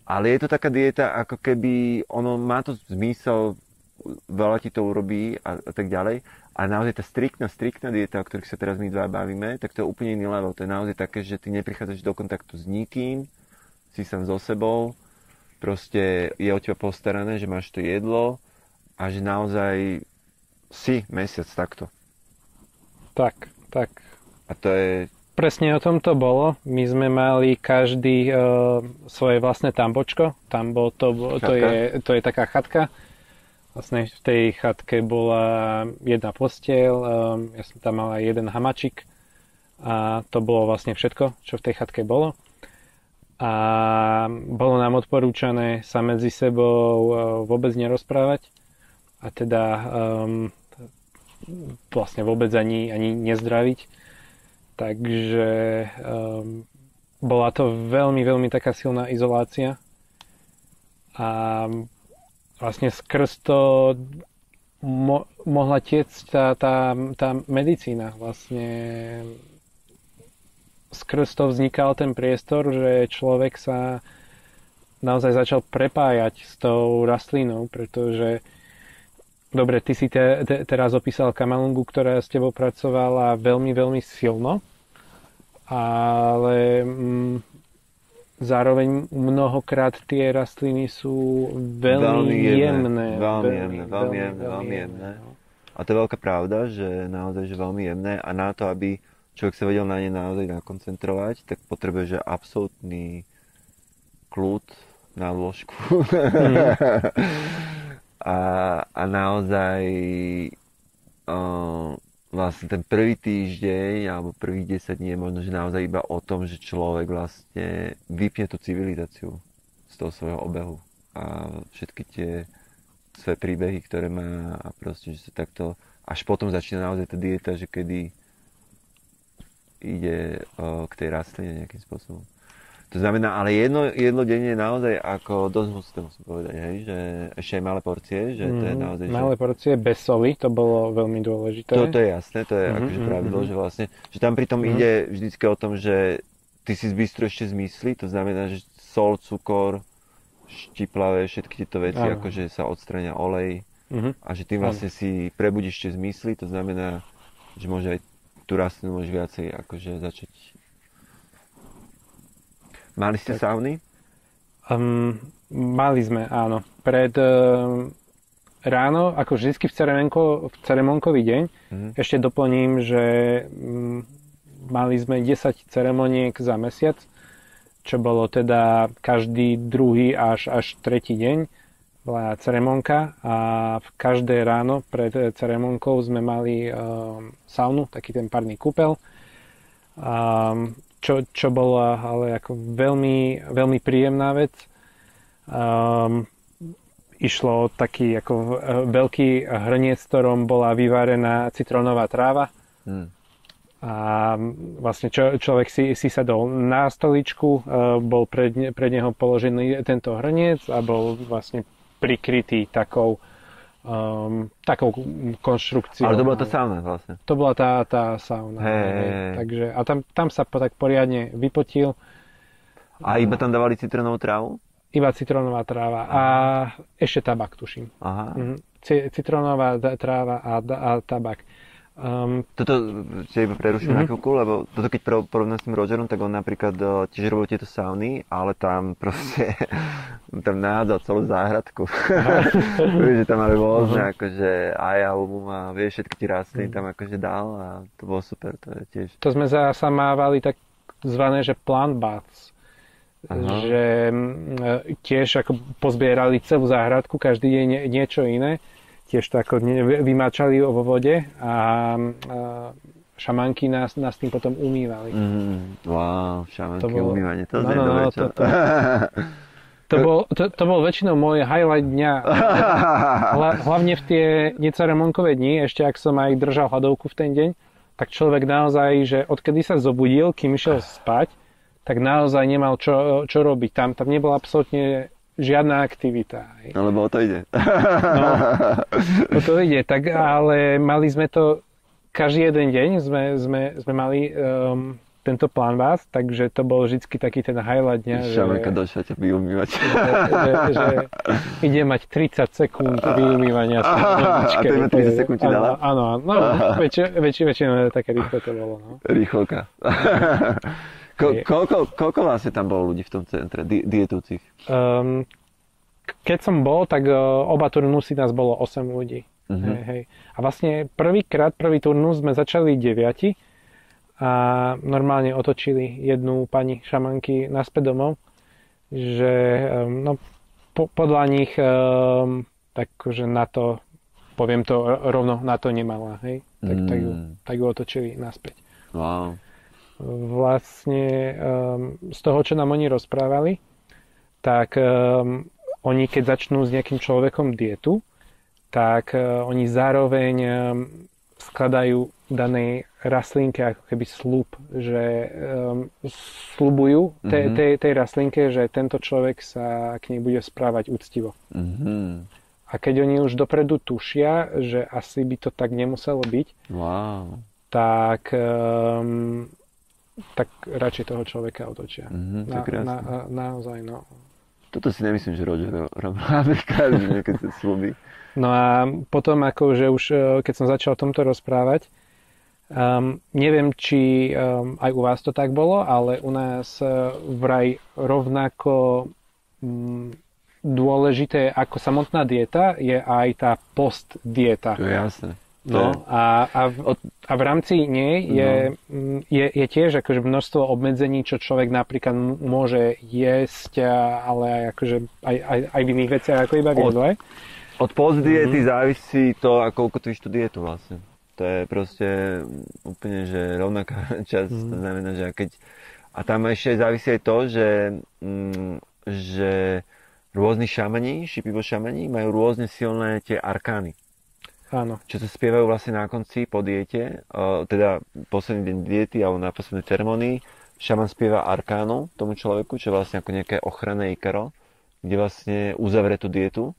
Ale je to taká dieta, ako keby ono má to zmysel, veľa ti to urobí a tak ďalej, ale naozaj tá striktná dieta, o ktorých sa teraz my dva bavíme, tak to je úplne iný level. To je naozaj také, že ty neprichádzaš do kontaktu s nikým, si sám so sebou, proste je o teba postarané, že máš to jedlo a že naozaj si mesiac takto. Tak. A to je... Presne o tom to bolo. My sme mali každý svoje vlastné tambočko. To je taká chatka. Vlastne v tej chatke bola jedna posteľ, ja som tam mal aj jeden hamačik a to bolo vlastne všetko, čo v tej chatke bolo. A bolo nám odporúčané sa medzi sebou vôbec nerozprávať a teda vlastne vôbec ani nezdraviť. Takže bola to veľmi, veľmi taká silná izolácia a vlastne skrz to mohla tiecť tá medicína. Vlastne skrz to vznikal ten priestor, že človek sa naozaj začal prepájať s tou rastlinou, pretože dobre, ty si teraz opísal kamalungu, ktorá s tebou pracovala veľmi, veľmi silno, ale zároveň mnohokrát tie rastliny sú veľmi jemné. Veľmi jemné. A to je veľká pravda, že naozaj že veľmi jemné a na to, aby človek sa vedel na ne naozaj nakoncentrovať, tak potrebuje, že absolútny kľud na lôžku. A naozaj vlastne ten prvý týždeň alebo prvých 10 dní je možno, že naozaj iba o tom, že človek vlastne vypne tú civilizáciu z toho svojho obehu a všetky tie svoje príbehy, ktoré má a proste, že sa takto až potom začína naozaj tá dieta, že kedy ide k tej rastline nejakým spôsobom. To znamená, ale jedno denne je naozaj ako dosť husté, musím povedať, hej, že ešte aj malé porcie, že to je naozaj... Malé porcie bez soli, to bolo veľmi dôležité. To je jasné, to je akože pravidlo, že vlastne, že tam pritom ide vždycky o tom, že ty si zbystruješ zmysly, to znamená, že sol, cukor, štiplavé, všetky tieto veci, akože sa odstrania olej a že tým vlastne si prebudíš tie zmysly, to znamená, že môže aj tú rastlinu môžeš viacej akože začať. Mali ste sauny? Mali sme, áno. Pred ráno, ako vždycky v ceremonkový deň, ešte doplním, že mali sme 10 ceremoniek za mesiac, čo bolo teda každý druhý až tretí deň bola ceremonka a v každé ráno pred ceremonkou sme mali saunu, taký ten párny kúpel. Čo bola ale ako veľmi, veľmi príjemná vec. Išlo o taký ako veľký hrniec, v ktorom bola vyvárená citrónová tráva. A vlastne človek si sadol na stoličku, bol pred neho položený tento hrniec a bol vlastne prikrytý takou konštrukciou. Ale to bola tá sauna vlastne. To bola tá sauna. Takže, a tam sa tak poriadne vypotil. A iba tam dávali citrónovú trávu? Iba citrónová tráva. A ešte tabak, tuším. Aha. Citrónová tráva a tabak. Toto ťa iba preruším na chvíľku, lebo toto keď porovnám s tým Rogerom, tak on napríklad tiež robil tieto sauny, ale tam proste tam nahádzal celú záhradku. Vieš, že tam mali rôzne akože aj album a vieš, všetky tie rastliny tam akože dal a to bolo super, to je tiež. To sme zasa mávali tak zvané, že plant baths. Že tiež ako pozbierali celú záhradku, každý deň niečo iné. Tiež to ako vymáčali vo vode a šamanky nás tým potom umývali. Wow, šamanky umývanie, to znie dobre čo. To bol väčšinou môj highlight dňa. Hlavne v tie neceremonkové dni, ešte ak som aj držal hladovku v ten deň, tak človek naozaj, že odkedy sa zobudil, kým išiel spať, tak naozaj nemal čo robiť. Tam nebola absolútne žiadna aktivita. No lebo o to ide. O to ide, tak ale mali sme to každý jeden deň sme mali tento plán vás, takže to bol vždycky taký ten highlight dňa. Šamanka došla ťa vyumývať. Že ide mať 30 sekúnd vyumývania. A to iba 30 sekúnd ti dala? Áno, väčšinou také rýchle to bolo. No. Rýchlovka. Koľko vlastne tam bolo ľudí v tom centre, dietujúcich? Keď som bol, tak oba turnusy nás bolo 8 ľudí. Hej. A vlastne prvý turnus sme začali 9 a normálne otočili jednu pani šamanky naspäť domov, že podľa nich takže na to, poviem to rovno, na to nemala. Hej? Tak ju otočili naspäť. Wow. Vlastne z toho, čo nám oni rozprávali, tak oni keď začnú s nejakým človekom dietu, tak oni zároveň skladajú danej rastlinke ako keby sľub, že sľubujú tej rastlinke, že tento človek sa k nej bude správať úctivo. A keď oni už dopredu tušia, že asi by to tak nemuselo byť, tak radšej toho človeka otočia. Naozaj, no. Toto si nemyslím, že Roger robil napríklad, keď sa slúbi. No a potom, akože už keď som začal o tomto rozprávať, neviem, či aj u vás to tak bolo, ale u nás vraj rovnako dôležité ako samotná dieta je aj tá post-dieta. To je jasné. No a v rámci nej je tiež akože množstvo obmedzení, čo človek napríklad môže jesť, ale aj akože aj v iných veciach ako iba v jedle. Od post-diety závisí to, ako ukotíš tú dietu vlastne. To je proste úplne, že rovnaká časť. To znamená, že a tam ešte závisí aj to, že rôzni šamani, šipivo šamani, majú rôzne silné tie arkány. Áno. Čo sa spievajú vlastne na konci po diete, teda posledný deň diety alebo na poslednej ceremonii, šaman spieva arkánu tomu človeku, čo je vlastne ako nejaké ochranné ikaro, kde vlastne uzavrie tú dietu.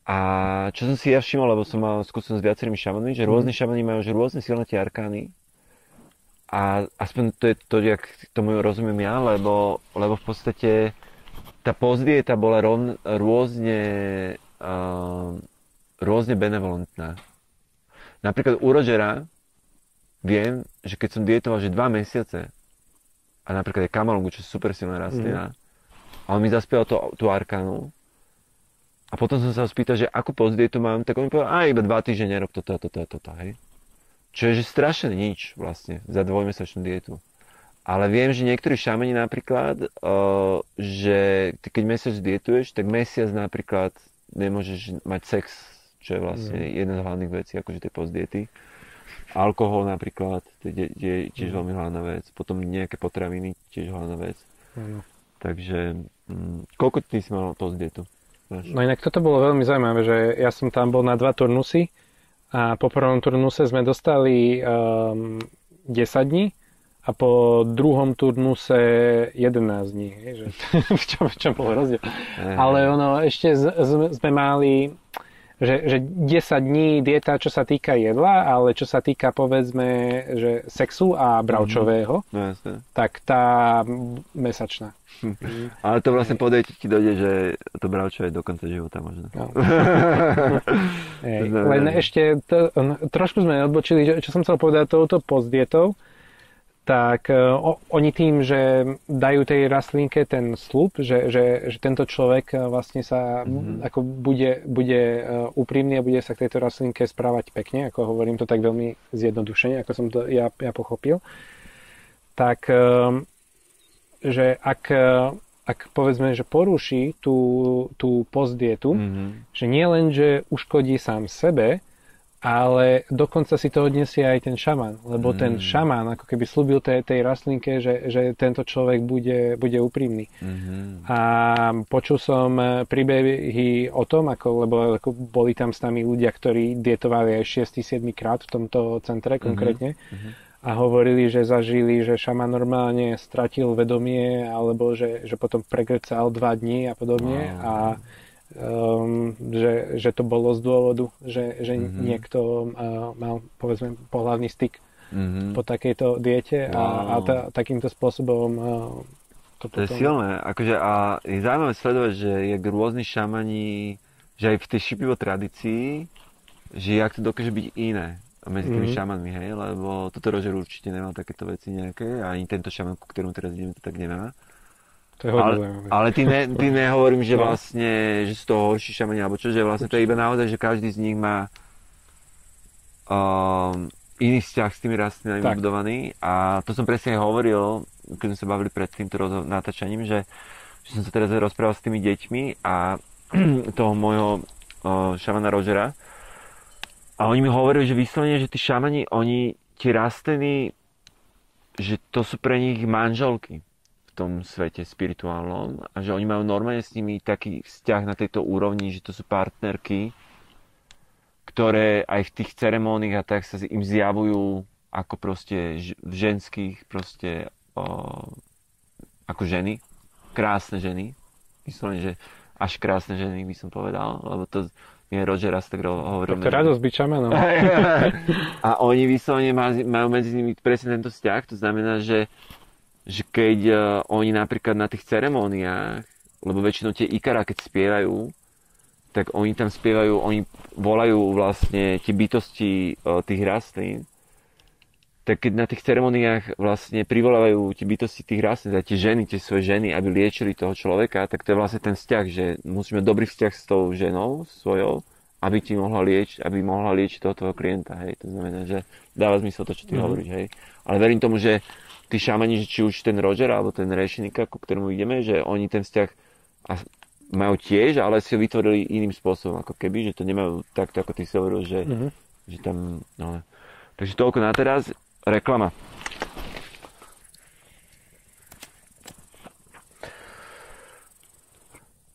A čo som si ja všimol, lebo som mal skúsenosť s viacerými šamanmi, že rôzni šamani majú že rôzne silné tie arkány. A aspoň to je to, jak tomu rozumiem ja, lebo v podstate tá postdieta bola rôzne benevolentná. Napríklad u Rogera viem, že keď som dietoval že 2 mesiace a napríklad je kamalungu, čo je super silná rastlina, a on mi zaspieval tú arkánu a potom som sa ho spýtal, že akú postdietu mám, tak on mi povedal, iba 2 týždne nerob toto, hej. Čo je že strašne nič vlastne za 2-mesačnú dietu. Ale viem, že niektorí šamani napríklad, že ty keď mesiac dietuješ, tak mesiac napríklad nemôžeš mať sex, čo je vlastne jedna z hlavných vecí, akože tej postdiety. Alkohol napríklad, to je tiež veľmi hlavná vec. Potom nejaké potraviny, tiež hlavná vec. Takže, koľko ty si mal postdietu? No inak toto bolo veľmi zaujímavé, že ja som tam bol na 2 turnusy a po prvom turnuse sme dostali 10 dní a po druhom turnuse 11 dní. Že, v čom bol rozdiel? Ale ono, ešte sme mali, že 10 dní dieta, čo sa týka jedla, ale čo sa týka, povedzme, že sexu a bravčového, tak tá mesačná. Ale to vlastne po diete ti dojde, že to bravčové do konca života možno. No. Len ešte trošku sme odbočili, čo som chcel povedať touto postdietou, tak oni tým, že dajú tej rastlinke ten sľub, že tento človek vlastne sa ako bude úprimný a bude sa k tejto rastlinke správať pekne, ako hovorím to tak veľmi zjednodušene, ako som to ja pochopil, tak že ak povedzme, že poruší tú postdietu, že nie len, že uškodí sám sebe, ale dokonca si to odniesie aj ten šaman, lebo ten šaman ako keby slúbil tej rastlinke, že tento človek bude úprimný. A počul som príbehy o tom, lebo boli tam s nami ľudia, ktorí dietovali aj 6-7 krát v tomto centre konkrétne, a hovorili, že zažili, že šaman normálne stratil vedomie, alebo že potom pregrcal 2 dní a podobne. Wow. A že to bolo z dôvodu, že niekto mal, povedzme, pohlavný styk po takejto diete a takýmto spôsobom to je silné. Akože, a je zaujímavé sledovať, že jak rôzni šamani, že aj v tej šipivo tradícii, že jak to dokáže byť iné medzi tými šamanmi, hej, lebo toto Roger určite nemal takéto veci nejaké a ani tento šaman, ku ktorému teraz ideme, to tak nemá. To je ale ty nehovorím, že vlastne, že sú to horší šamani, alebo čo, že vlastne to je iba naozaj, že každý z nich má iný vzťah s tými rastlinami vybudovaný a to som presne aj hovoril, keď sme sa bavili pred týmto natáčaním, že som sa teraz rozprával s tými deťmi a toho môjho šamana Rogera. A oni mi hovorili, že vyslovene, že tí šamani, tie rastliny, že to sú pre nich manželky v tom svete spirituálnom a že oni majú normálne s nimi taký vzťah na tejto úrovni, že to sú partnerky, ktoré aj v tých ceremóniách a tak sa im zjavujú ako proste v ženských proste ako ženy, krásne ženy, vyslovene, že až krásne ženy by som povedal, lebo to je Roger raz tak hovoril. To je radosť byť šamanom. A oni vyslovene majú medzi nimi presne tento vzťah, to znamená, že keď oni napríklad na tých ceremóniách, lebo väčšinou tie ikara, keď spievajú, tak oni tam spievajú, oni volajú vlastne tie bytosti tých rastlín, tak keď na tých ceremoniách vlastne privolávajú tie bytosti tých rastlín, tie ženy, tie svoje ženy, aby liečili toho človeka, tak to je vlastne ten vzťah, že musíme mať dobrý vzťah s tou ženou svojou, aby mohla liečiť toho tvojho klienta, hej. To znamená, že dáva zmysel to, čo ty hovoríš, hej. Ale verím tomu, že tí šamani, či už ten Roger, alebo ten Rešenika, ku ktorému ideme, že oni ten vzťah majú tiež, ale si ho vytvorili iným spôsobom, ako keby, že to nemajú takto, ako ty si hovoril, že Že tam, no. Takže toľko na teraz. Reklama.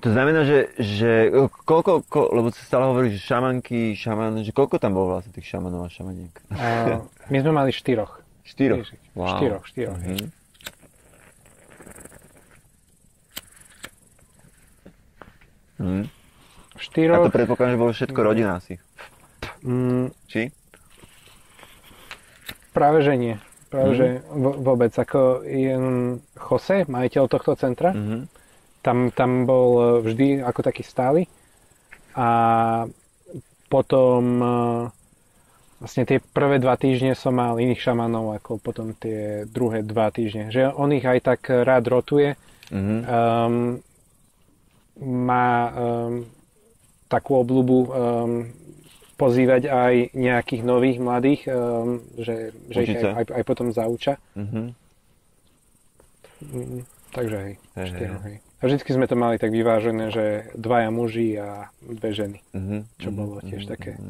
To znamená, že koľko, lebo sa stále hovorí, že šaman, že koľko tam bolo vlastne tých šamanov a šamaniek? My sme mali 4. Štyroch? Wow. 4. A to predpokladám, že bolo všetko rodina asi. Či? Práve že nie. Že vôbec. Ako Jose, majiteľ tohto centra, tam bol vždy ako taký stály. A potom vlastne tie prvé 2 týždne som mal iných šamanov, ako potom tie druhé 2 týždne. Že on ich aj tak rád rotuje. Má takú obľubu pozývať aj nejakých nových mladých, že ich aj potom zauča. Takže hej, 4, hej. A vždycky sme to mali tak vyvážené, že 2 muži a 2 ženy. Čo bolo tiež také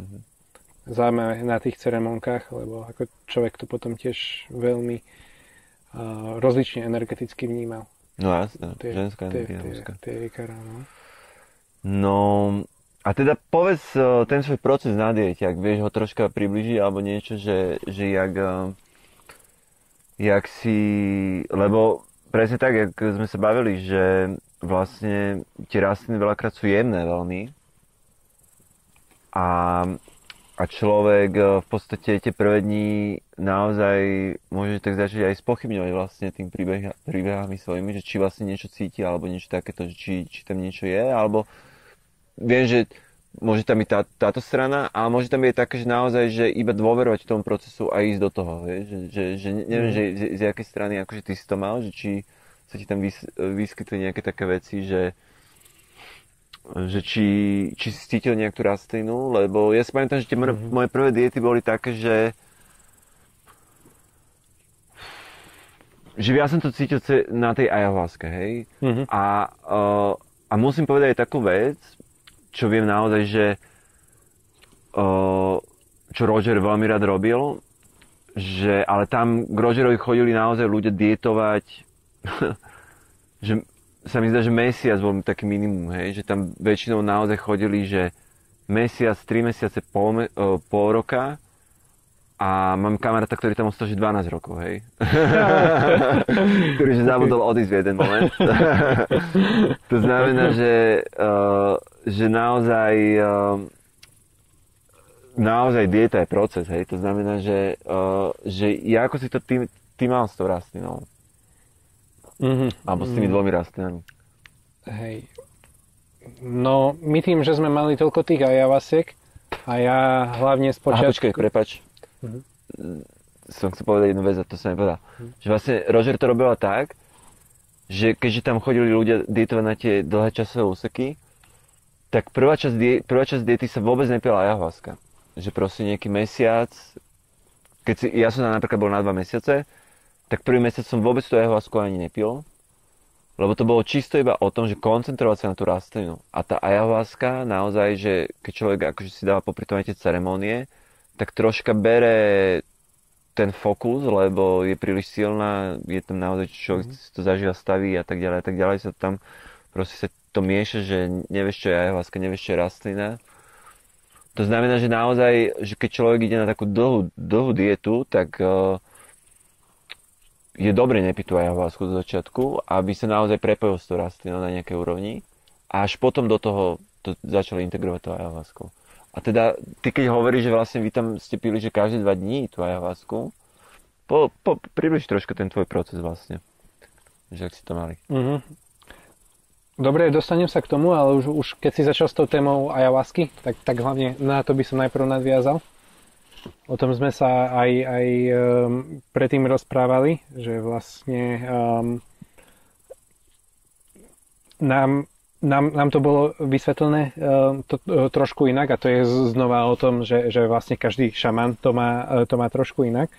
zaujímavé na tých ceremónkach, lebo ako človek to potom tiež veľmi rozlične energeticky vnímal. No jasne, ženská energia. Tie vikára, no. No, a teda povedz ten svoj proces na diete, ak vieš ho troška približiť, alebo niečo, že jak si, lebo presne tak, jak sme sa bavili, že vlastne tie rastliny veľakrát sú jemné veľmi a človek v podstate tie prvé dní naozaj môže tak začať aj spochybňovať vlastne tým príbehami svojimi, že či vlastne niečo cíti alebo niečo takéto, či tam niečo je, alebo viem, že môže tam byť táto strana, ale môže tam byť také, že naozaj, že iba dôverovať tomu procesu a ísť do toho, vieš? Že neviem, že z jakej strany akože ty si to mal, že či sa ti tam vyskytli nejaké také veci, že či si cítil nejakú rastlinu, lebo ja si pamätám, že tie moje prvé diety boli také, že ja som to cítil na tej ayahuaske, hej? A musím povedať aj takú vec, čo viem naozaj, že čo Roger veľmi rád robil, že ale tam k Rogerovi chodili naozaj ľudia dietovať, že sa mi zdá, že mesiac bol taký minimum, hej, že tam väčšinou naozaj chodili, že mesiac, 3 mesiace, pol roka a mám kamaráta, ktorý tam ostal, že 12 rokov, hej. Ktorý že zabudol odísť v jeden moment. To znamená, že naozaj dieta je proces, hej. To znamená, že ako si to ty mal s tou rastlinou? Alebo s tými 2 rastlinami? Hej. No, my tým, že sme mali toľko tých ayahuasiek a ja hlavne spočiatku... Počkaj, prepáč. Som chcel povedať jednu vec a to som nepovedal. Že vlastne Roger to robila tak, že keďže tam chodili ľudia dietovať na tie dlhé časové úseky, tak prvá časť diety sa vôbec nepila ayahuaska. Že proste nejaký mesiac, ja som napríklad bol na 2 mesiace, tak prvý mesiac som vôbec tú ayahuasku ani nepil, lebo to bolo čisto iba o tom, že koncentrovať sa na tú rastlinu. A tá ayahuaska naozaj, že keď človek akože si dáva popri tom aj tie ceремónie, tak troška bere ten fokus, lebo je príliš silná, je tam naozaj, človek si to zažíva, staví a tak ďalej sa tam proste sa to mieša, že nevieš, čo je ayahuaska, nevieš, čo je rastlina. To znamená, že naozaj, že keď človek ide na takú dlhú dietu, tak je dobre nepiť tú ayahuasku do začiatku, aby sa naozaj prepojil s tou rastlinou na nejakej úrovni a až potom do toho to začali integrovať tú ayahuasku. A teda, ty keď hovoríš, že vlastne vy tam ste pili, že každé 2 dní tú ayahuasku, približ trošku ten tvoj proces vlastne, že ak si to mali. Dobre, dostanem sa k tomu, ale už keď si začal s tou témou ayahuasky, tak hlavne na to by som najprv nadviazal. O tom sme sa aj predtým rozprávali, že vlastne nám to bolo vysvetlené trošku inak a to je znova o tom, že vlastne každý šaman to má trošku inak.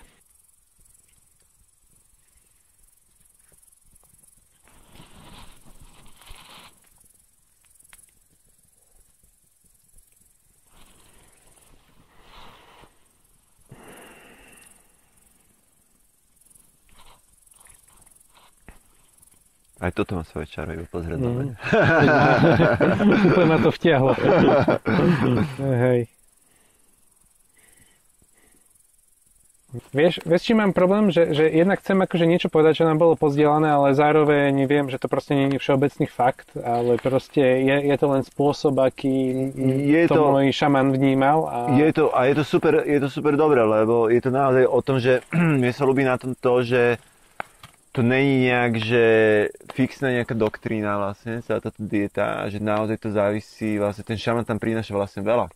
Aj toto má svoje čaro, iba pozrieť na mňa. Úplne ma to vtiahlo. Hej. Vieš, či mám problém, že jednak chcem akože niečo povedať, čo nám bolo pozdieľané, ale zároveň viem, že to proste nie je všeobecný fakt, ale proste je to len spôsob, aký to môj šaman vnímal. Je to super dobré, lebo je to naozaj o tom, že mne sa ľúbi na tom to, že to není nejak, že fixná nejaká doktrína vlastne, celá táto dieta, že naozaj to závisí, vlastne ten šaman tam prináša vlastne veľa.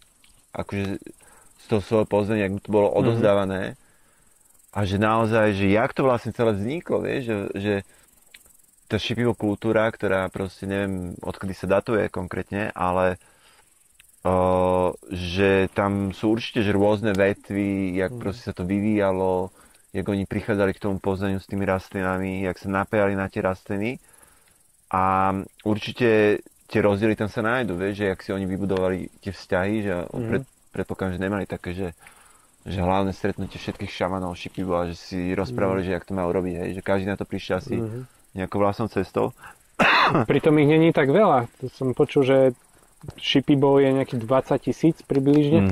Akože z toho svojho poznania, ak mu to bolo odovzdávané. A že naozaj, že jak to vlastne celé vzniklo, vieš, že tá Shipibo kultúra, ktorá proste neviem, odkedy sa datuje konkrétne, ale že tam sú určite že rôzne vetvy, jak proste sa to vyvíjalo, jak oni prichádzali k tomu poznaniu s tými rastlinami, jak sa napájali na tie rastliny. A určite tie rozdiely tam sa nájdú, vieš, že jak si oni vybudovali tie vzťahy, že predpokladám, že nemali také, že hlavné stretnutie všetkých šamanov Shipibo a že si rozprávali, že jak to majú robiť, hej, že každý na to prišiel asi nejakou vlastnou cestou. Pritom ich není tak veľa. To som počul, že Shipibo je nejakých 20,000 približne.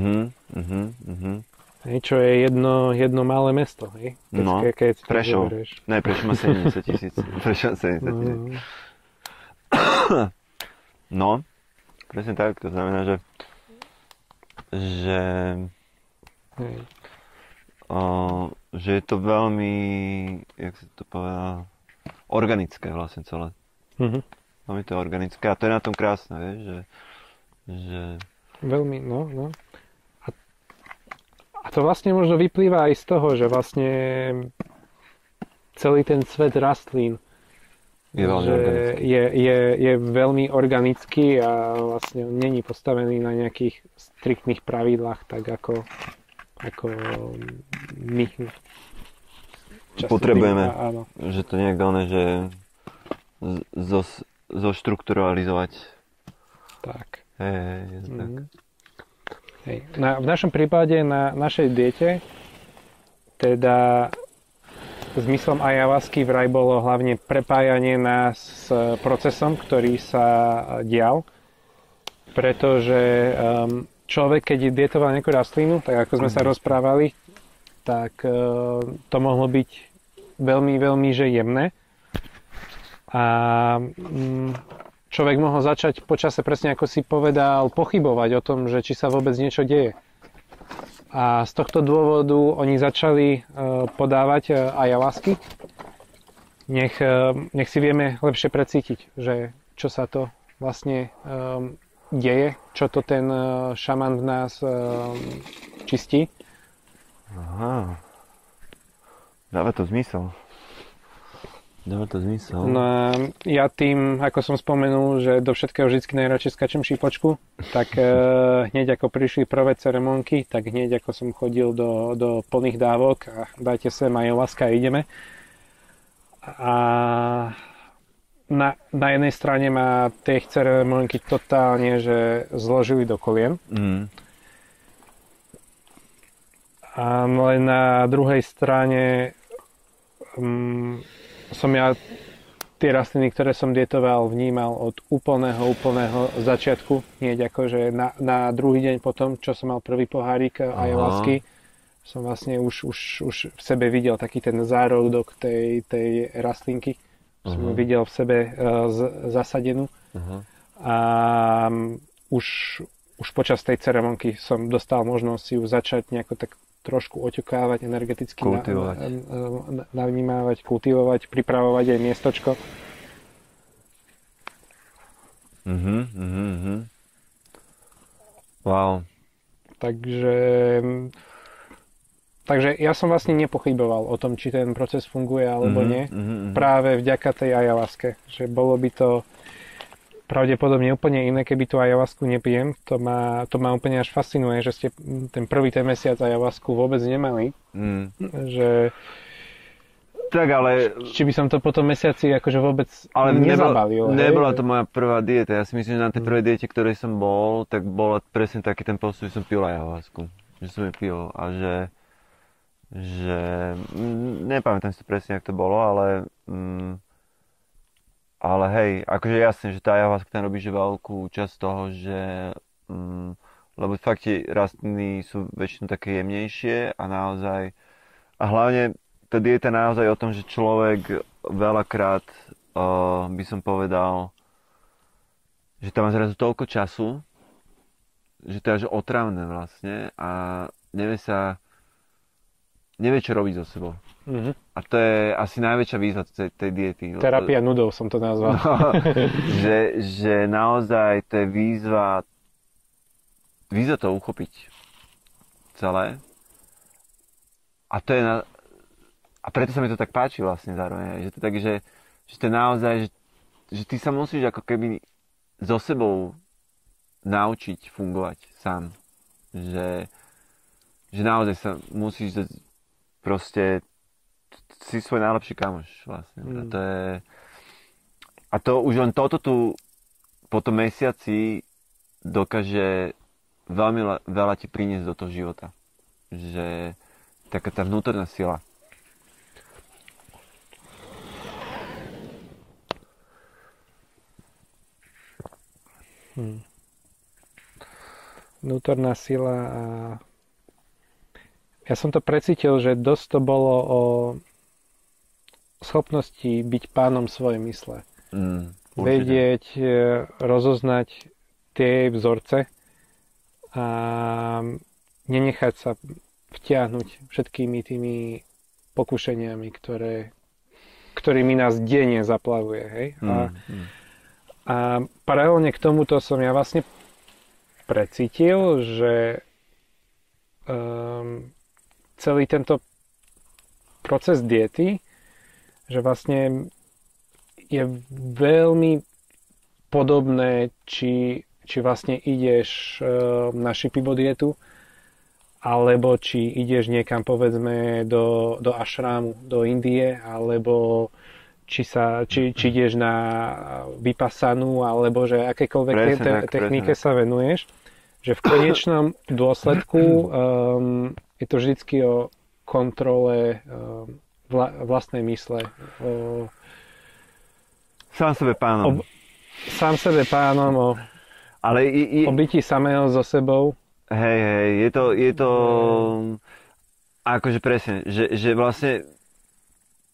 Hej, čo je jedno malé mesto, hej? Keď Prešov. Ne, Prešov má 70,000. Prešov 70,000. No, presne tak, to znamená, že je to veľmi, jak sa to povedal, organické vlastne celé. Veľmi to je organické a to je na tom krásne, vieš, že... Veľmi, no. A to vlastne možno vyplýva aj z toho, že vlastne celý ten svet rastlín je veľmi organický a vlastne není postavený na nejakých striktných pravidlách, tak ako my potrebujeme, že to nejak dáne, že zoštrukturalizovať. Tak. Tak. Hej. V našom prípade, na našej diete, teda zmyslom ayahuasky vraj bolo hlavne prepájanie nás s procesom, ktorý sa dial, pretože človek, keď dietoval nejakú rastlinu, tak ako sme sa rozprávali, tak to mohlo byť veľmi, veľmi že jemné. A človek mohol začať počase, presne ako si povedal, pochybovať o tom, že či sa vôbec niečo deje. A z tohto dôvodu oni začali podávať ayahuasky. Nech si vieme lepšie precítiť, že čo sa to vlastne deje, čo to ten šaman v nás čistí. Aha. Dáva to zmysel. No a ja tým, ako som spomenul, že do všetkého vždy najradšej skačem šípočku, tak hneď ako prišli prvé ceremonky, tak hneď ako som chodil do plných dávok a dajte sem ayahuasca a ideme. A na jednej strane ma tie ceremonky totálne že zložili do kolien. Ale na druhej strane som ja tie rastliny, ktoré som dietoval, vnímal od úplného začiatku. Hneď akože na druhý deň potom, čo som mal prvý pohárik ayahuasky, som vlastne už v sebe videl taký ten zárodok tej rastlinky. Som ju videl v sebe zasadenú. A už počas tej ceremonky som dostal možnosť si ju začať nejako tak trošku oťukávať, energeticky navnímávať, kultivovať, pripravovať aj miestočko. Wow. Takže ja som vlastne nepochyboval o tom, či ten proces funguje alebo nie. Práve vďaka tej ayahuaske. Že bolo by to pravdepodobne úplne iné, keby tú ayahuasku nepijem. To ma úplne až fascinuje, že ste ten mesiac ayahuasku vôbec nemali. Že... Tak ale... Či by som to po tom mesiaci akože vôbec nezabalil. Nebola to moja prvá dieta. Ja si myslím, že na tej prvej diete, ktorej som bol, tak bola presne taký ten postup, že som pil ayahuasku. Že som ju pil a nepamätám si to presne, jak to bolo, ale Ale hej, akože jasne, že tá ayahuasca tam robí že veľkú časť toho, že lebo fakt tie rastliny sú väčšinou také jemnejšie a naozaj a hlavne tá dieta naozaj o tom, že človek veľakrát by som povedal, že tam má zrazu toľko času, že to je až otravné vlastne a nevie čo robiť so sebou. Mm-hmm. A to je asi najväčšia výzva tej diety. Terapia nudou som to nazval. No, že naozaj to je výzva to uchopiť celé. A to je a preto sa mi to tak páči vlastne zároveň. Že to tak, že to je naozaj, že ty sa musíš ako keby so sebou naučiť fungovať sám. Že naozaj sa musíš proste si svoj najlepší kamoš vlastne. A to už len toto tu po tom mesiaci dokáže veľmi veľa ti priniesť do toho života. Že taká tá vnútorná sila. Vnútorná sila a ja som to precítil, že dosť to bolo o schopnosti byť pánom svojej mysle. Vedieť, rozoznať tie vzorce a nenechať sa vtiahnuť všetkými tými pokušeniami, ktorými nás denne zaplavuje. Hej? A paralelne k tomuto som ja vlastne precítil, že celý tento proces diety, že vlastne je veľmi podobné, či vlastne ideš na Shipibo dietu, alebo či ideš niekam povedzme do ašrámu, do Indie, alebo či ideš na Vipassanu, alebo že akékoľvek technike sa venuješ, že v konečnom dôsledku je to vždycky o kontrole vlastnej mysle. Sám sebe pánom. Ale o byti samého so sebou. Hej, je to akože presne, že vlastne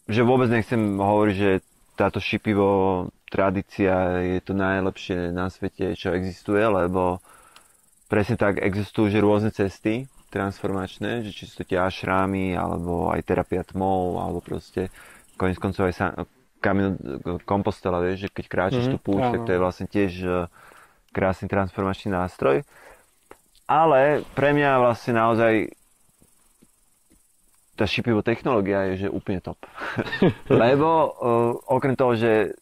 že vôbec nechcem hovoriť, že táto Shipibo tradícia je to najlepšie na svete, čo existuje, lebo presne tak existujú že rôzne cesty transformačné, že či sú to tie ašrámy, alebo aj terapia tmou, alebo proste koniec koncov aj Camino Compostela, vieš, že keď kráčaš tú púť, tak to je vlastne tiež krásny transformačný nástroj. Ale pre mňa vlastne naozaj tá Shipibo technológia je že úplne top. Lebo okrem toho, že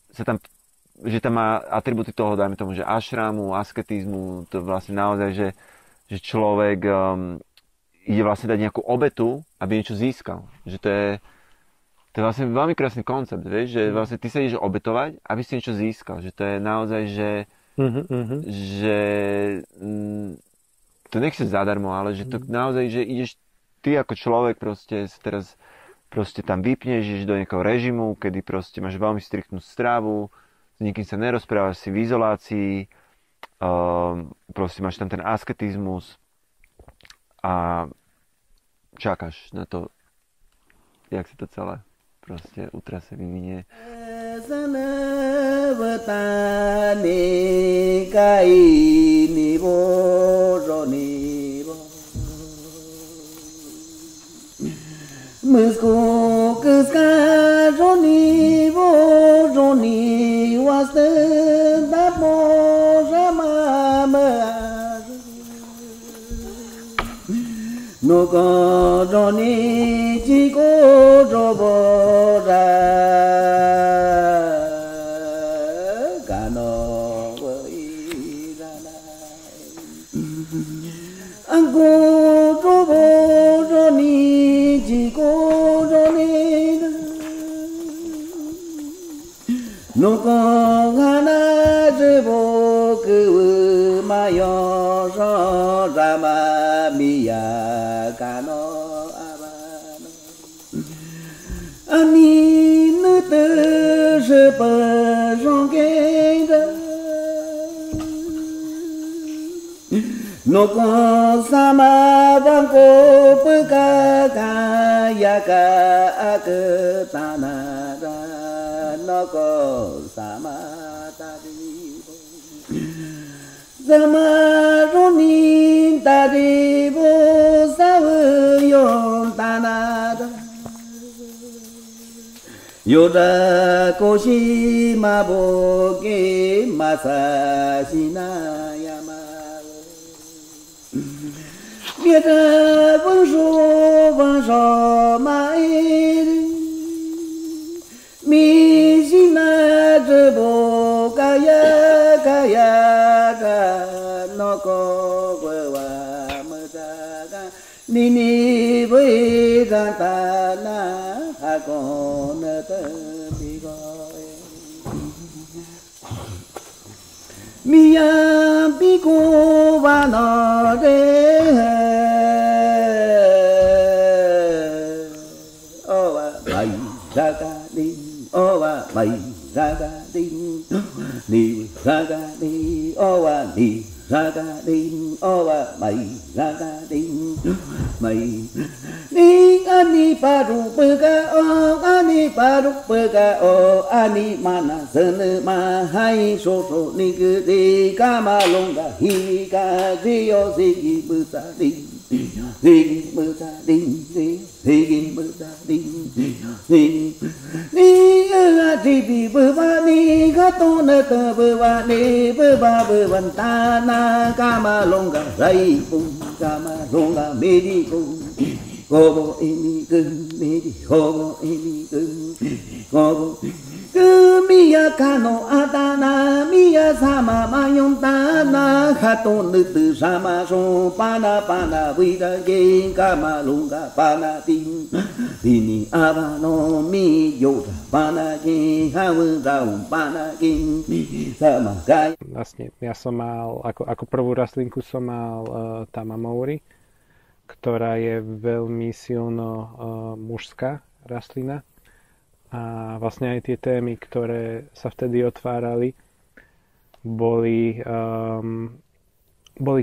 tam má atributy toho, dajme tomu, že ašrámu, asketizmu, to vlastne naozaj, že človek ide vlastne dať nejakú obetu, aby niečo získal. Že to je vlastne veľmi krásny koncept, vieš, že vlastne ty sa ideš obetovať, aby si niečo získal. Že to je naozaj, že to nechce zadarmo, ale že to naozaj, že ideš ty ako človek proste teraz proste tam vypneš, ideš do nejakého režimu, kedy proste máš veľmi striktnú stravu, s nikým sa nerozprávaš, si v izolácii, proste máš tam ten asketizmus a čakáš na to, jak sa to celé proste utrase vyvinie. Măscu câsca joni oastă da moja mama no ko joni ji ko robora kano irana ango robora no con ganas de boque mayor rama mia cano abano ani ne te je rong kê ra nó có sa ma vang cô bơ ca ya ca cơ ta na ra nó có sa ma ta đi sa ma rong ni ta đi vô sa yon ta na ra yoda koshi ma bo ke ma sa shi na ya ma biết vâng số ma mi shi na zhe bo ka ya nó có quê wa mơ ta ga ni ni với ta ta na ha con tơ bi gọi mi ya bi cô va nó de ô va mày ra ca đi ô va mày ra ca đi ni ra ca đi ô va ni ra ca đi ô va mày ra ca đi mày ni ani paru pega o ani paru pega o ani mana sen ma hai so so ni ke de ka ma long ga hi ka de yo si ki bu sa di di bu sa di di ki bu sa di di ni ga di bi bu ba ni ga to na ta bu ba ni bu ba bu ban ta na ka ma long ga rai bu ka ma long ga me di bu Gobo ini gumidi, gobo ini gobo miya kano adana miya sama mayong tana hato nutu sama so pana vida ye kama lunga pana tin ini abano mi yoda pana ye hawu daun pana kin sama gaya. Vlastne ja som mal, ako prvú rastlinku som mal Tamamauri, ktorá je veľmi silno mužská rastlina. A vlastne aj tie témy, ktoré sa vtedy otvárali, boli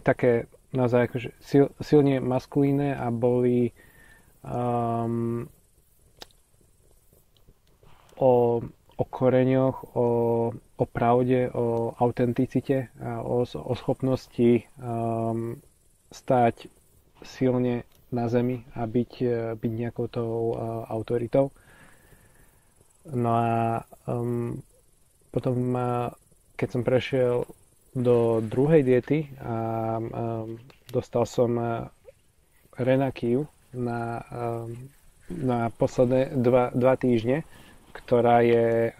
také naozaj akože silne maskulínne a boli o koreňoch, o pravde, o autenticite a o schopnosti stáť silne na zemi a byť nejakou tou autoritou. No a potom, keď som prešiel do druhej diety a dostal som Renakiu na posledné 2 týždne, ktorá je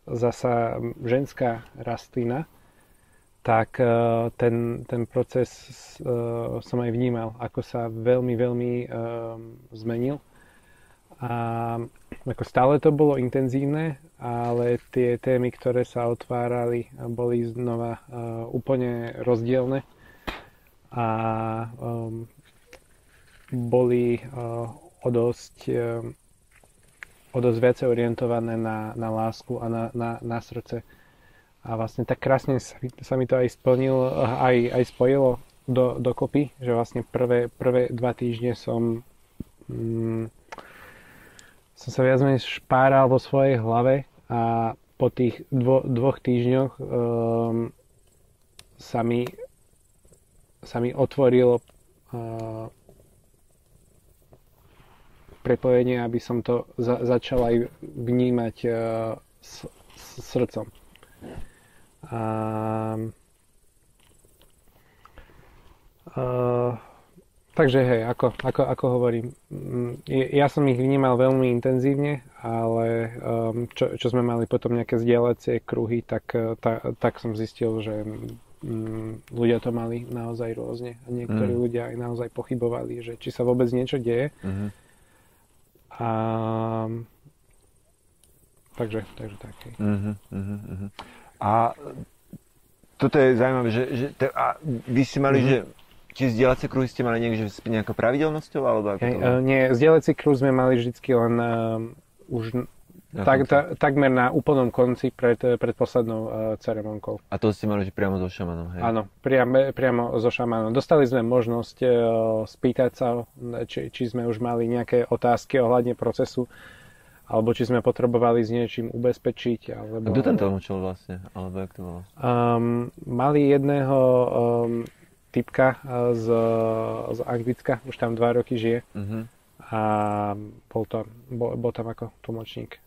zasa ženská rastlina, tak ten proces som aj vnímal, ako sa veľmi, veľmi zmenil. A ako stále to bolo intenzívne, ale tie témy, ktoré sa otvárali, boli znova úplne rozdielne a boli o dosť viacej orientované na lásku a na srdce. A vlastne tak krásne sa mi to aj splnilo, aj spojilo dokopy, že vlastne prvé 2 týždne som sa viac menej špáral vo svojej hlave a po tých 2 týždňoch sa mi otvorilo prepojenie, aby som to začal aj vnímať s srdcom. Takže hej, ako hovorím, ja som ich vnímal veľmi intenzívne, ale čo sme mali potom nejaké zdieľacie kruhy, tak som zistil, že ľudia to mali naozaj rôzne a niektorí ľudia aj naozaj pochybovali, že či sa vôbec niečo deje. Takže tak. A toto je zaujímavé, že a vy ste mali, že či zdieľacie kruhy ste mali niekde s nejakou pravidelnosťou, alebo ako to? Nie, zdieľací kruh sme mali vždycky len už Takmer na úplnom konci pred poslednou ceremonkou. A to ste mali priamo so šamanom, hej? Áno, priamo so šamanom. Dostali sme možnosť spýtať sa, či sme už mali nejaké otázky ohľadne procesu, alebo či sme potrebovali s niečím ubezpečiť. Alebo... A kto ten tlmočil vlastne? Alebo jak to bolo? Mali jedného typka z Anglicka, už tam 2 roky žije. A bol tam ako tlmočník.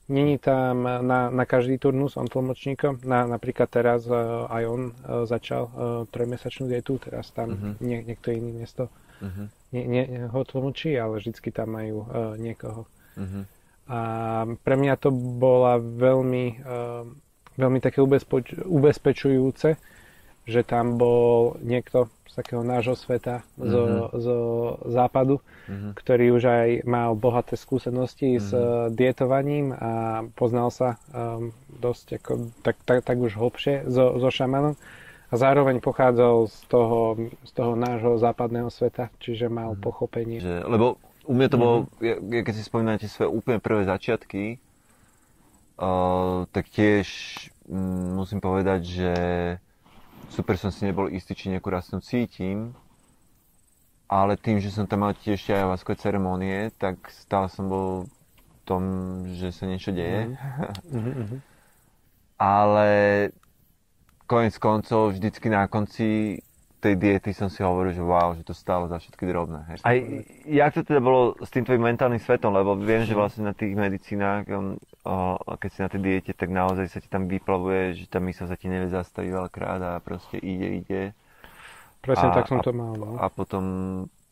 Není tam na každý turnus on tlmočníkom. Napríklad teraz aj on začal 3-mesačnú dietu, teraz tam niekto iný miesto ho tlmočí, ale vždycky tam majú niekoho. A pre mňa to bola veľmi také ubezpečujúce, že tam bol niekto z takého nášho sveta, zo západu, ktorý už aj mal bohaté skúsenosti s dietovaním a poznal sa dosť ako, tak už hlbšie so šamanom. A zároveň pochádzal z toho nášho západného sveta, čiže mal pochopenie. Lebo u mňa to bolo, keď si spomínate svoje úplne prvé začiatky, tak tiež musím povedať, že super som si nebol istý, či nejakú rastlinu cítim, ale tým, že som tam mal tiež ayahuaskové ceremonie, tak stále som bol v tom, že sa niečo deje. Ale koniec koncov, vždycky na konci tej diety som si hovoril, že wow, že to stálo za všetky drobné. Hej. Aj jak to teda bolo s tým tvojim mentálnym svetom, lebo viem, že vlastne na tých medicínach, keď si na tej diete, tak naozaj sa ti tam vyplavuje, že tá mysl sa ti nevie zastaviť veľakrát a proste ide. Presne tak som to mal. No. A potom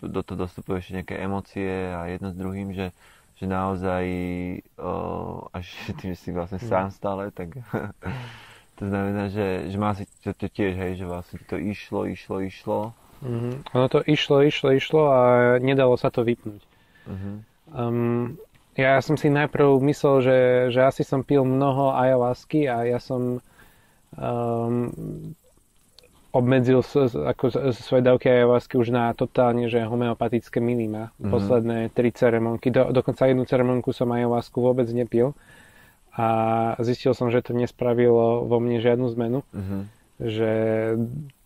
do toho dostupujú ešte nejaké emócie a jedno s druhým, že naozaj až tým, že si vlastne sám stále, tak to znamená, že má si to tiež, hej, že vlastne to išlo. Ono to išlo a nedalo sa to vypnúť. Ja som si najprv myslel, že asi som pil mnoho ayahuasky a ja som obmedzil svoje dávky ayahuasky už na totálne, že homeopatické minima. Posledné 3 ceremonky. Dokonca jednu ceremonku som ayahuasku vôbec nepil. A zistil som, že to nespravilo vo mne žiadnu zmenu. Že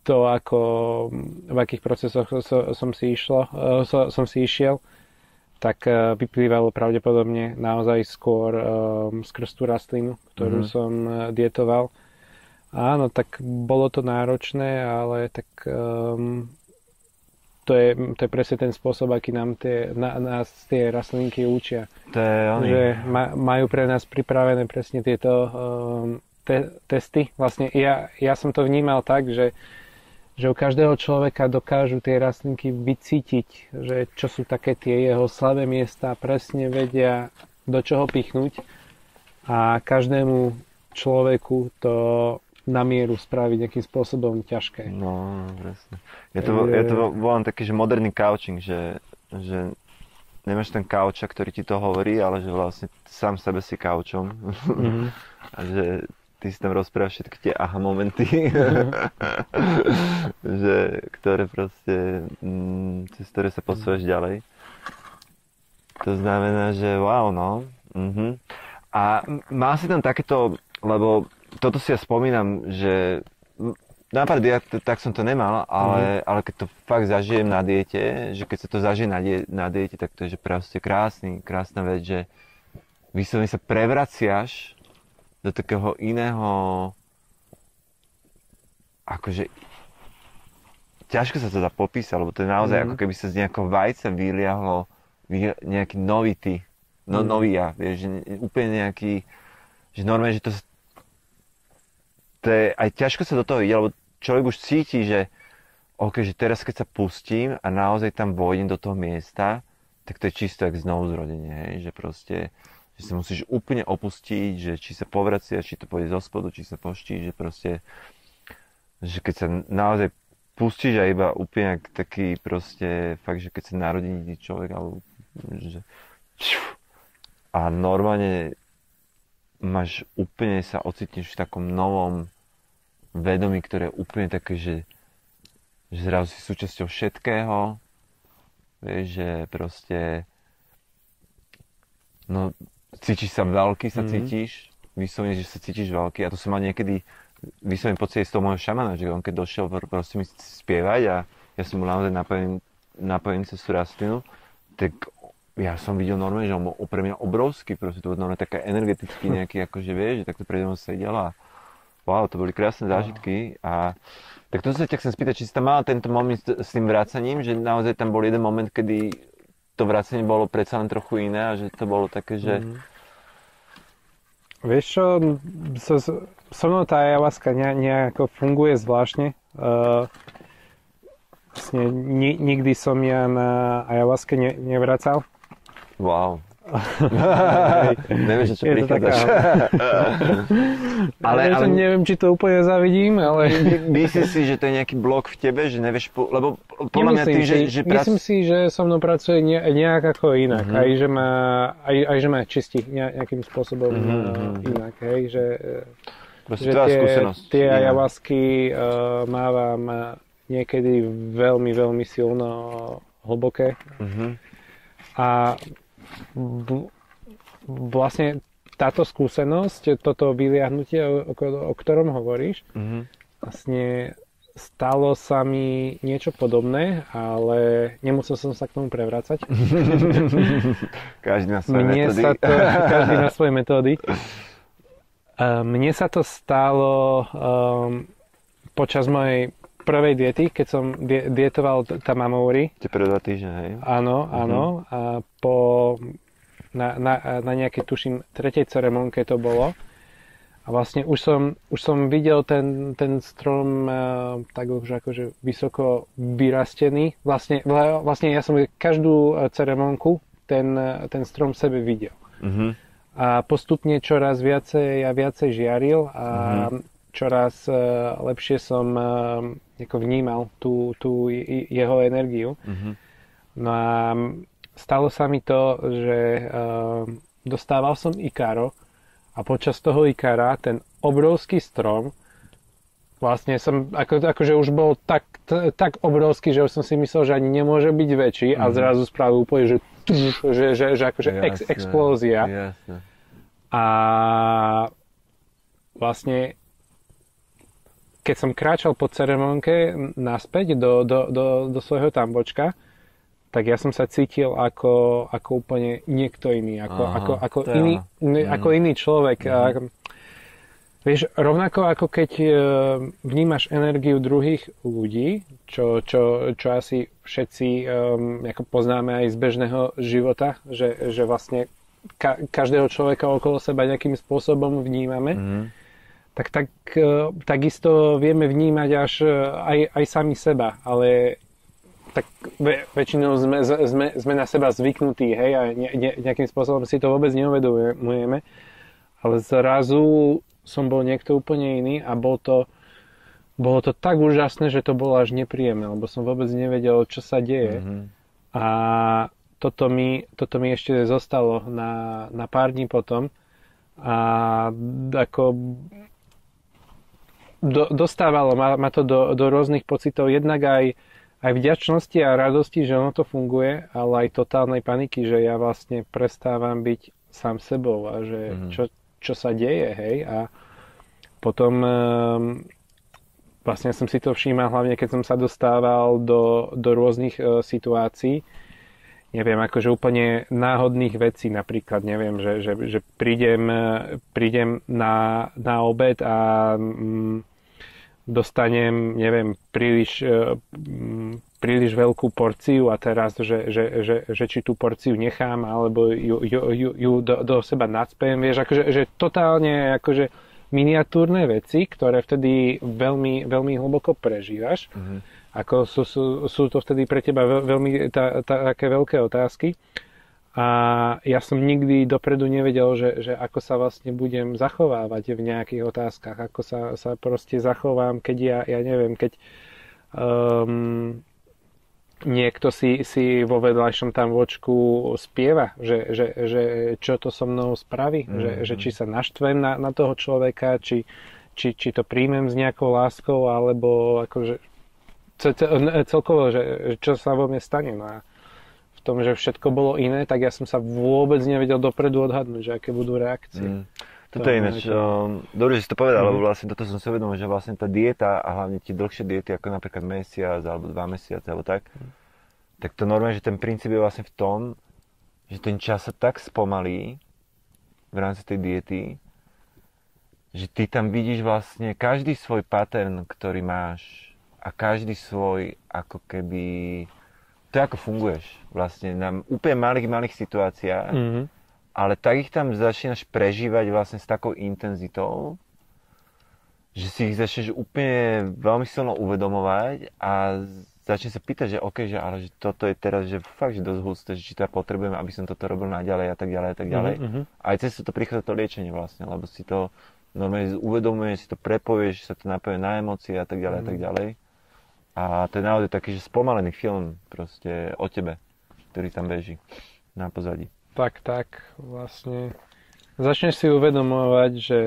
to, v akých procesoch som si išiel, tak vyplývalo pravdepodobne naozaj skôr skrz tú rastlinu, ktorú som dietoval. Áno, tak bolo to náročné, ale tak to je presne ten spôsob, aký nás tie rastlinky učia. Že majú pre nás pripravené presne tieto testy. Vlastne ja som to vnímal tak, že u každého človeka dokážu tie rastlinky vycítiť, že čo sú také tie jeho slabé miesta, presne vedia, do čoho pichnúť. A každému človeku to na mieru spraviť nejakým spôsobom ťažké. No, presne. Ja to volám taký, že moderný couching, že nemáš ten kauča, ktorý ti to hovorí, ale že vlastne sám sebe si kaučom. A že ty si tam rozprávaš všetky tie aha momenty, že, ktoré proste, cez ktoré sa posúvaš ďalej. To znamená, že wow, no. A mal si tam takéto, lebo toto si ja spomínam, že napríklad ja tak som to nemal, ale keď to fakt zažijem na diete, že keď sa to zažije na diete, tak to je že proste krásna vec, že vyslovene sa prevraciaš do takého iného, akože ťažko sa to dá popísať, lebo to je naozaj ako keby sa z nejakého vajca vyliahlo nejaký nový ty, nový ja, vieš, že úplne nejaký, že normálne, že to je aj ťažko sa do toho ide, lebo človek už cíti, že že teraz keď sa pustím a naozaj tam vojdem do toho miesta, tak to je čisto jak znovu zrodenie, hej? Že proste, že sa musíš úplne opustiť, že či sa povracia, či to pôjde zo spodu, či sa poští, že proste, že keď sa naozaj pustíš a iba úplne taký proste, fakt, že keď sa narodí človek, alebo že a normálne máš úplne sa ocitneš v takom novom vedomí, ktoré je úplne také, že zrazu si súčasťou všetkého, vieš, že proste no cítiš sa veľký, cítiš, vyslovene, že sa cítiš veľký a to som mal niekedy vyslovene pocit z toho môjho šamana, že on keď došiel proste mi spievať a ja som bol naozaj napojený cez tú rastlinu, tak ja som videl normálne, že on bol pre mňa obrovský, proste to bol normálne také energetický nejaký, akože vieš, že takto predo mnou sedel a wow, to boli krásne zážitky a tak to sa ťa chcem spýtať, či si tam mala tento moment s tým vracaním, že naozaj tam bol jeden moment, kedy to vracanie bolo predsa len trochu iné a že to bolo také, že... Vieš čo, so mnou tá ayahuasca nejako funguje zvláštne. Vlastne nikdy som ja na ayahuasque nevracal. Wow. Nevieš, čo prichádzaš. ale neviem, či to úplne zavidím, ale... Myslíš si, že to je nejaký blok v tebe, že nevieš... Lebo podľa mňa ty, že myslím si, že so mnou pracuje nejak ako inak. Aj že ma čistí nejakým spôsobom inak. Hej, že tie ayahuasky mávam niekedy veľmi, veľmi silno hlboké. A vlastne táto skúsenosť, toto vyliahnutie, o ktorom hovoríš, vlastne stalo sa mi niečo podobné, ale nemusel som sa k tomu prevrácať. Každý na svoje metódy. Každý na svoje metódy. Mne sa to stalo počas mojej prvej diety, keď som dietoval Tamamori. Tie prvé 2 týždne, hej? Áno. A na nejakej, tuším, 3. ceremonke to bolo. A vlastne už som videl ten strom tak už akože vysoko vyrastený. Vlastne ja som každú ceremonku ten strom v sebe videl. A postupne čoraz viacej a viacej žiaril a čoraz lepšie som vnímal tú jeho energiu. No a stalo sa mi to, že dostával som Ikaro a počas toho Ikara ten obrovský strom vlastne som, akože už bol tak obrovský, že už som si myslel, že ani nemôže byť väčší a zrazu spravil úplne, že akože explózia. Jasne. A vlastne keď som kráčal po ceremonke naspäť do svojho tambočka, tak ja som sa cítil ako úplne niekto iný, ako iný človek. Vieš, rovnako ako keď vnímaš energiu druhých ľudí, čo asi všetci ako poznáme aj z bežného života, že vlastne každého človeka okolo seba nejakým spôsobom vnímame, takisto vieme vnímať až aj sami seba, ale tak väčšinou sme na seba zvyknutí, hej, a nejakým spôsobom si to vôbec neuvedomujeme, ale zrazu som bol niekto úplne iný a bolo to tak úžasné, že to bolo až nepríjemné, lebo som vôbec nevedel, čo sa deje. A toto mi ešte zostalo na pár dní potom a ako dostávalo ma to do rôznych pocitov, jednak aj vďačnosti a radosti, že ono to funguje, ale aj totálnej paniky, že ja vlastne prestávam byť sám sebou a že čo sa deje, hej, a potom vlastne som si to všímal hlavne, keď som sa dostával do rôznych situácií, neviem, akože úplne náhodných vecí, napríklad, neviem, že prídem na obed a dostanem, neviem, príliš veľkú porciu a teraz, že či tú porciu nechám, alebo ju do seba nacpem, vieš, akože že totálne akože miniatúrne veci, ktoré vtedy veľmi, veľmi hlboko prežívaš. Ako sú to vtedy pre teba veľmi také veľké otázky. A ja som nikdy dopredu nevedel, že ako sa vlastne budem zachovávať v nejakých otázkach, ako sa proste zachovám, keď ja neviem, keď niekto si vo vedľajšom tam vočku spieva, že čo to so mnou spraví, že či sa naštvem na toho človeka, či to príjmem s nejakou láskou, alebo akože celkovo, že čo sa vo mne stane. No a v tom, že všetko bolo iné, tak ja som sa vôbec nevedel dopredu odhadnúť, že aké budú reakcie. Toto je ináč, dobre, že si to povedal, lebo vlastne toto som si uvedomil, že vlastne tá dieta a hlavne tie dlhšie diety, ako napríklad mesiac alebo 2 mesiace alebo tak to normálne, že ten princíp je vlastne v tom, že ten čas sa tak spomalí v rámci tej diety, že ty tam vidíš vlastne každý svoj pattern, ktorý máš a každý svoj, ako keby, to je ako funguješ vlastne na úplne malých situáciách, ale tak ich tam začínaš prežívať vlastne s takou intenzitou, že si ich začneš úplne veľmi silno uvedomovať a začneš sa pýtať, že OK, že ale že toto je teraz, že fakt, že dosť husté, že či to ja potrebujem, aby som toto robil naďalej a tak ďalej a tak ďalej. A aj cez to prichádza to liečenie vlastne, lebo si to normálne uvedomuješ, si to prepovieš, sa to napoje na emócie a tak ďalej a tak ďalej. A to je naozaj taký, že spomalený film proste o tebe, ktorý tam beží na pozadí. Tak, vlastne začneš si uvedomovať, že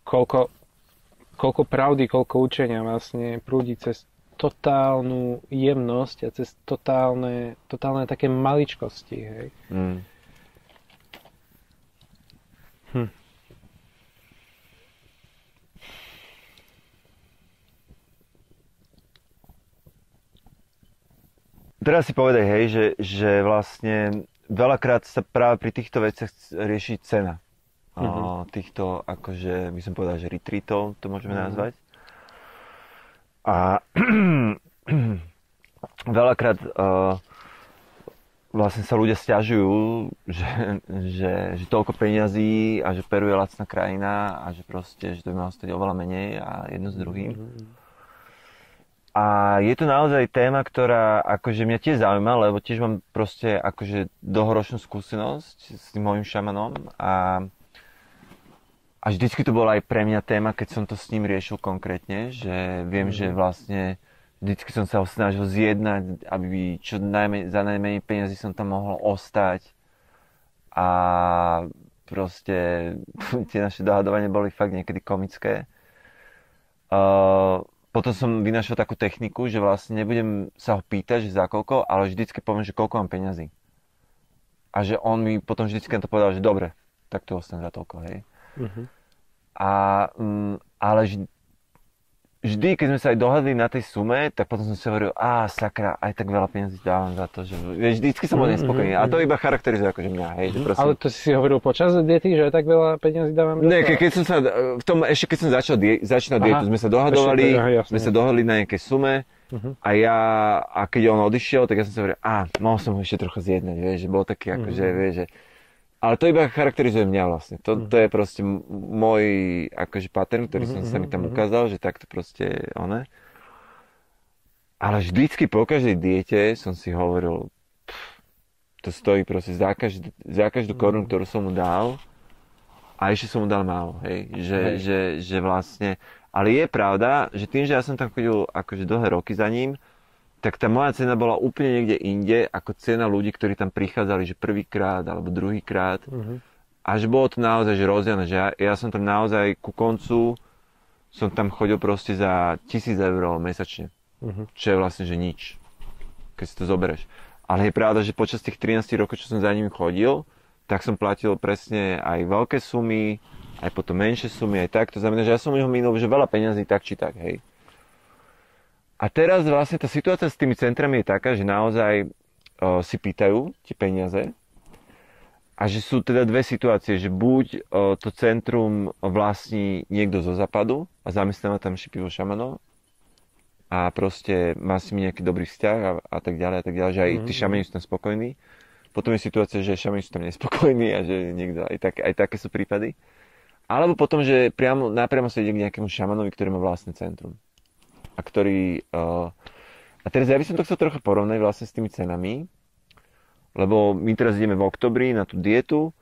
koľko pravdy, koľko učenia vlastne prúdi cez totálnu jemnosť a cez totálne také maličkosti, hej. Teraz si povedaj, hej, že vlastne veľakrát sa práve pri týchto veciach rieši cena. Týchto, akože, by som povedal, že retreatov, to môžeme nazvať. A veľakrát vlastne sa ľudia sťažujú, že toľko peňazí a že Peru je lacná krajina a že proste, že to by malo stať oveľa menej a jedno s druhým. A je to naozaj téma, ktorá akože mňa tiež zaujíma, lebo tiež mám proste akože dlhoročnú skúsenosť s tým mojím šamanom a vždycky to bola aj pre mňa téma, keď som to s ním riešil konkrétne, že viem, že vlastne vždycky som sa ho snažil zjednať, aby za najmenej peniazy som tam mohol ostať a proste tie naše dohadovania boli fakt niekedy komické. Potom som vynašiel takú techniku, že vlastne nebudem sa ho pýtať, že za koľko, ale vždycky poviem, že koľko mám peňazí. A že on mi potom vždycky to povedal, že dobre, tak to ostane za toľko, hej. Ale vždy, keď sme sa aj dohadli na tej sume, tak potom som si hovoril, sakra, aj tak veľa peniazí dávam za to, že vždycky som bol nespokojný. A to iba charakterizuje akože mňa, hej, že prosím. Ale to si hovoril počas diety, že aj tak veľa peniazí dávam? Nie, keď som sa, ešte keď som začínal dietu, sme sa dohadovali, sme sa dohodli na nejakej sume a keď on odišiel, tak ja som si hovoril, mohol som ho ešte trochu zjednať, vieš, že bol taký akože, vieš, že ale to iba charakterizuje mňa vlastne. To je proste môj akože pattern, ktorý sa mi tam ukázal, že takto proste one. Ale vždycky po každej diete som si hovoril, to stojí proste za každú korunu, ktorú som mu dal a ešte som mu dal málo, hej. Že vlastne, ale je pravda, že tým, že ja som tam chodil akože dlhé roky za ním, tak tá moja cena bola úplne niekde inde ako cena ľudí, ktorí tam prichádzali, že prvýkrát alebo druhýkrát. A že bolo to naozaj že rozdielne, že ja som tam naozaj ku koncu som tam chodil proste za 1,000 eur mesačne. Čo je vlastne, že nič, keď si to zoberieš. Ale je pravda, že počas tých 13 rokov, čo som za ním chodil, tak som platil presne aj veľké sumy, aj potom menšie sumy, aj tak. To znamená, že ja som u neho minul, že veľa peňazí tak či tak, hej. A teraz vlastne tá situácia s tými centrami je taká, že naozaj si pýtajú tie peniaze a že sú teda dve situácie, že buď to centrum vlastní niekto zo západu a zamestnáva tam šipivo šamanov a proste má s nimi nejaký dobrý vzťah a tak ďalej, že aj tí šamani sú tam spokojní. Potom je situácia, že šamani sú tam nespokojní a že niekto, aj také sú prípady. Alebo potom, že napriamo sa ide k nejakému šamanovi, ktorý má vlastné centrum. A ktorý... A teraz ja by som to chcel trochu porovnať vlastne s tými cenami, lebo my teraz ideme v oktobri na tú dietu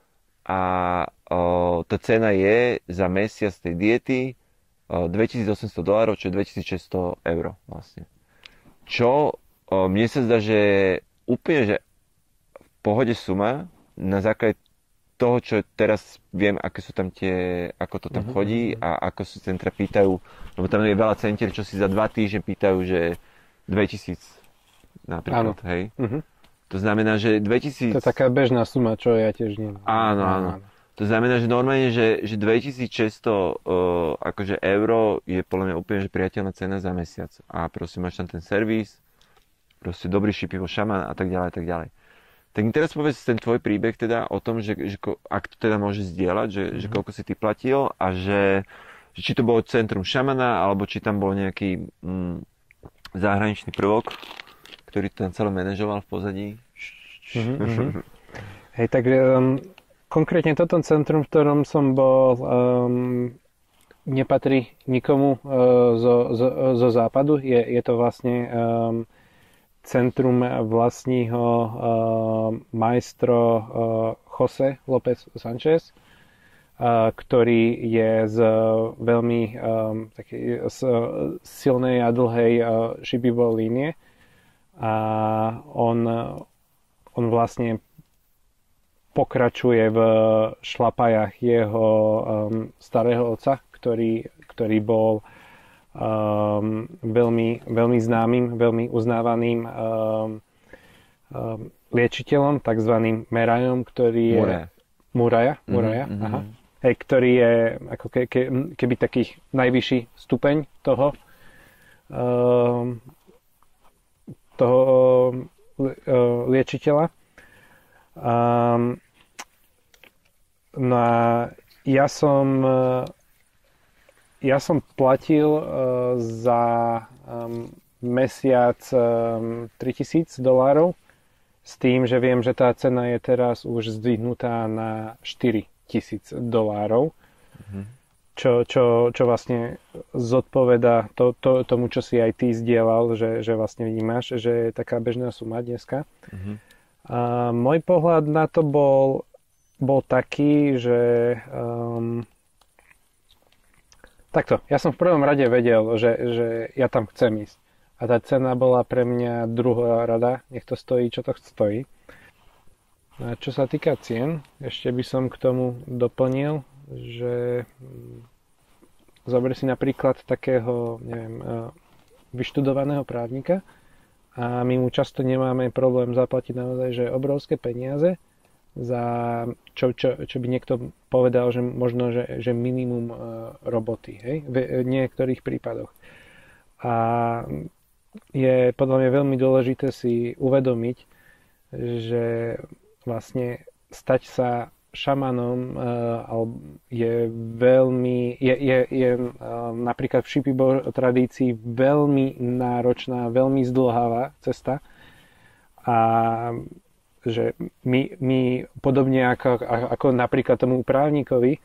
a tá cena je za mesiac tej diety $2,800, čo je 2,600 eur vlastne. Čo mne sa zdá, že úplne že v pohode suma na základe toho, čo teraz viem, aké sú tam ako to tam chodí a ako sú centra pýtajú, lebo tam je veľa centier, čo si za 2 týždne pýtajú, že 2000 napríklad, Áno. hej. Mhm. To znamená, že 2000... To je taká bežná suma, čo ja tiež nemám. Áno. To znamená, že normálne, že 2600 akože euro je podľa mňa úplne že priateľná cena za mesiac. A proste máš tam ten servis, proste dobrý šipivo šaman a tak ďalej, a tak ďalej. Tak mi teraz povedz ten tvoj príbeh teda o tom, že ak to teda môže zdieľať, že koľko si ty platil a že či to bolo centrum šamana, alebo či tam bol nejaký zahraničný prvok, ktorý to tam celé manažoval v pozadí. Hej, tak konkrétne toto centrum, v ktorom som bol, nepatrí nikomu zo západu. Je to vlastne centrum vlastního maestro José López Sánchez, ktorý je z veľmi z silnej a dlhej šipibol línie. A on vlastne pokračuje v šlapajach jeho starého otca, ktorý bol veľmi známym, veľmi uznávaným liečiteľom, takzvaným Merajom, ktorý je... Muraja. Aha. Hej, ktorý je ako keby taký najvyšší stupeň toho liečiteľa. No a ja som platil za mesiac $3000 s tým, že viem, že tá cena je teraz už zdvihnutá na $4000. Čo vlastne zodpoveda tomu, čo si aj ty zdieľal, že vlastne vnímaš, že je taká bežná suma dneska. A môj pohľad na to bol taký, že takto, ja som v prvom rade vedel, že ja tam chcem ísť. A tá cena bola pre mňa druhá rada, nech to stojí, čo to stojí. A čo sa týka cien, ešte by som k tomu doplnil, že zober si napríklad takého, neviem, vyštudovaného právnika a my mu často nemáme problém zaplatiť naozaj, že obrovské peniaze za čo by niekto povedal, že možno, že minimum roboty, hej, v niektorých prípadoch. A je podľa mňa veľmi dôležité si uvedomiť, že vlastne stať sa šamanom je veľmi, je napríklad v Shipibo tradícii veľmi náročná, veľmi zdĺhavá cesta a že my podobne ako napríklad tomu právnikovi,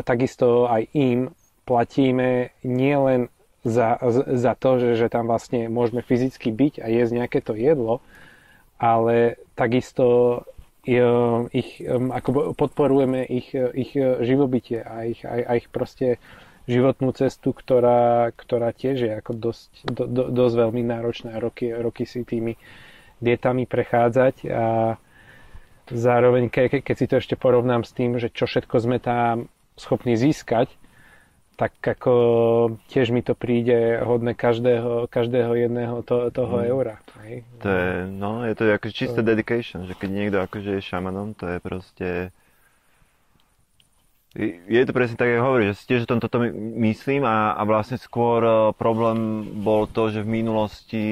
takisto aj im platíme nielen za to, že tam vlastne môžeme fyzicky byť a jesť nejaké to jedlo, ale takisto ako podporujeme ich živobytie a ich proste životnú cestu, ktorá tiež je ako dosť veľmi náročná, roky si tými dietami prechádzať a zároveň keď si to ešte porovnám s tým, že čo všetko sme tam schopní získať, tak ako tiež mi to príde hodné každého jedného toho eura. Hej. To je to ako čisté dedication, že keď niekto akože je šamanom, to je proste... Je to presne tak, ako hovoríš, že si tiež toto myslím a vlastne skôr problém bol to, že v minulosti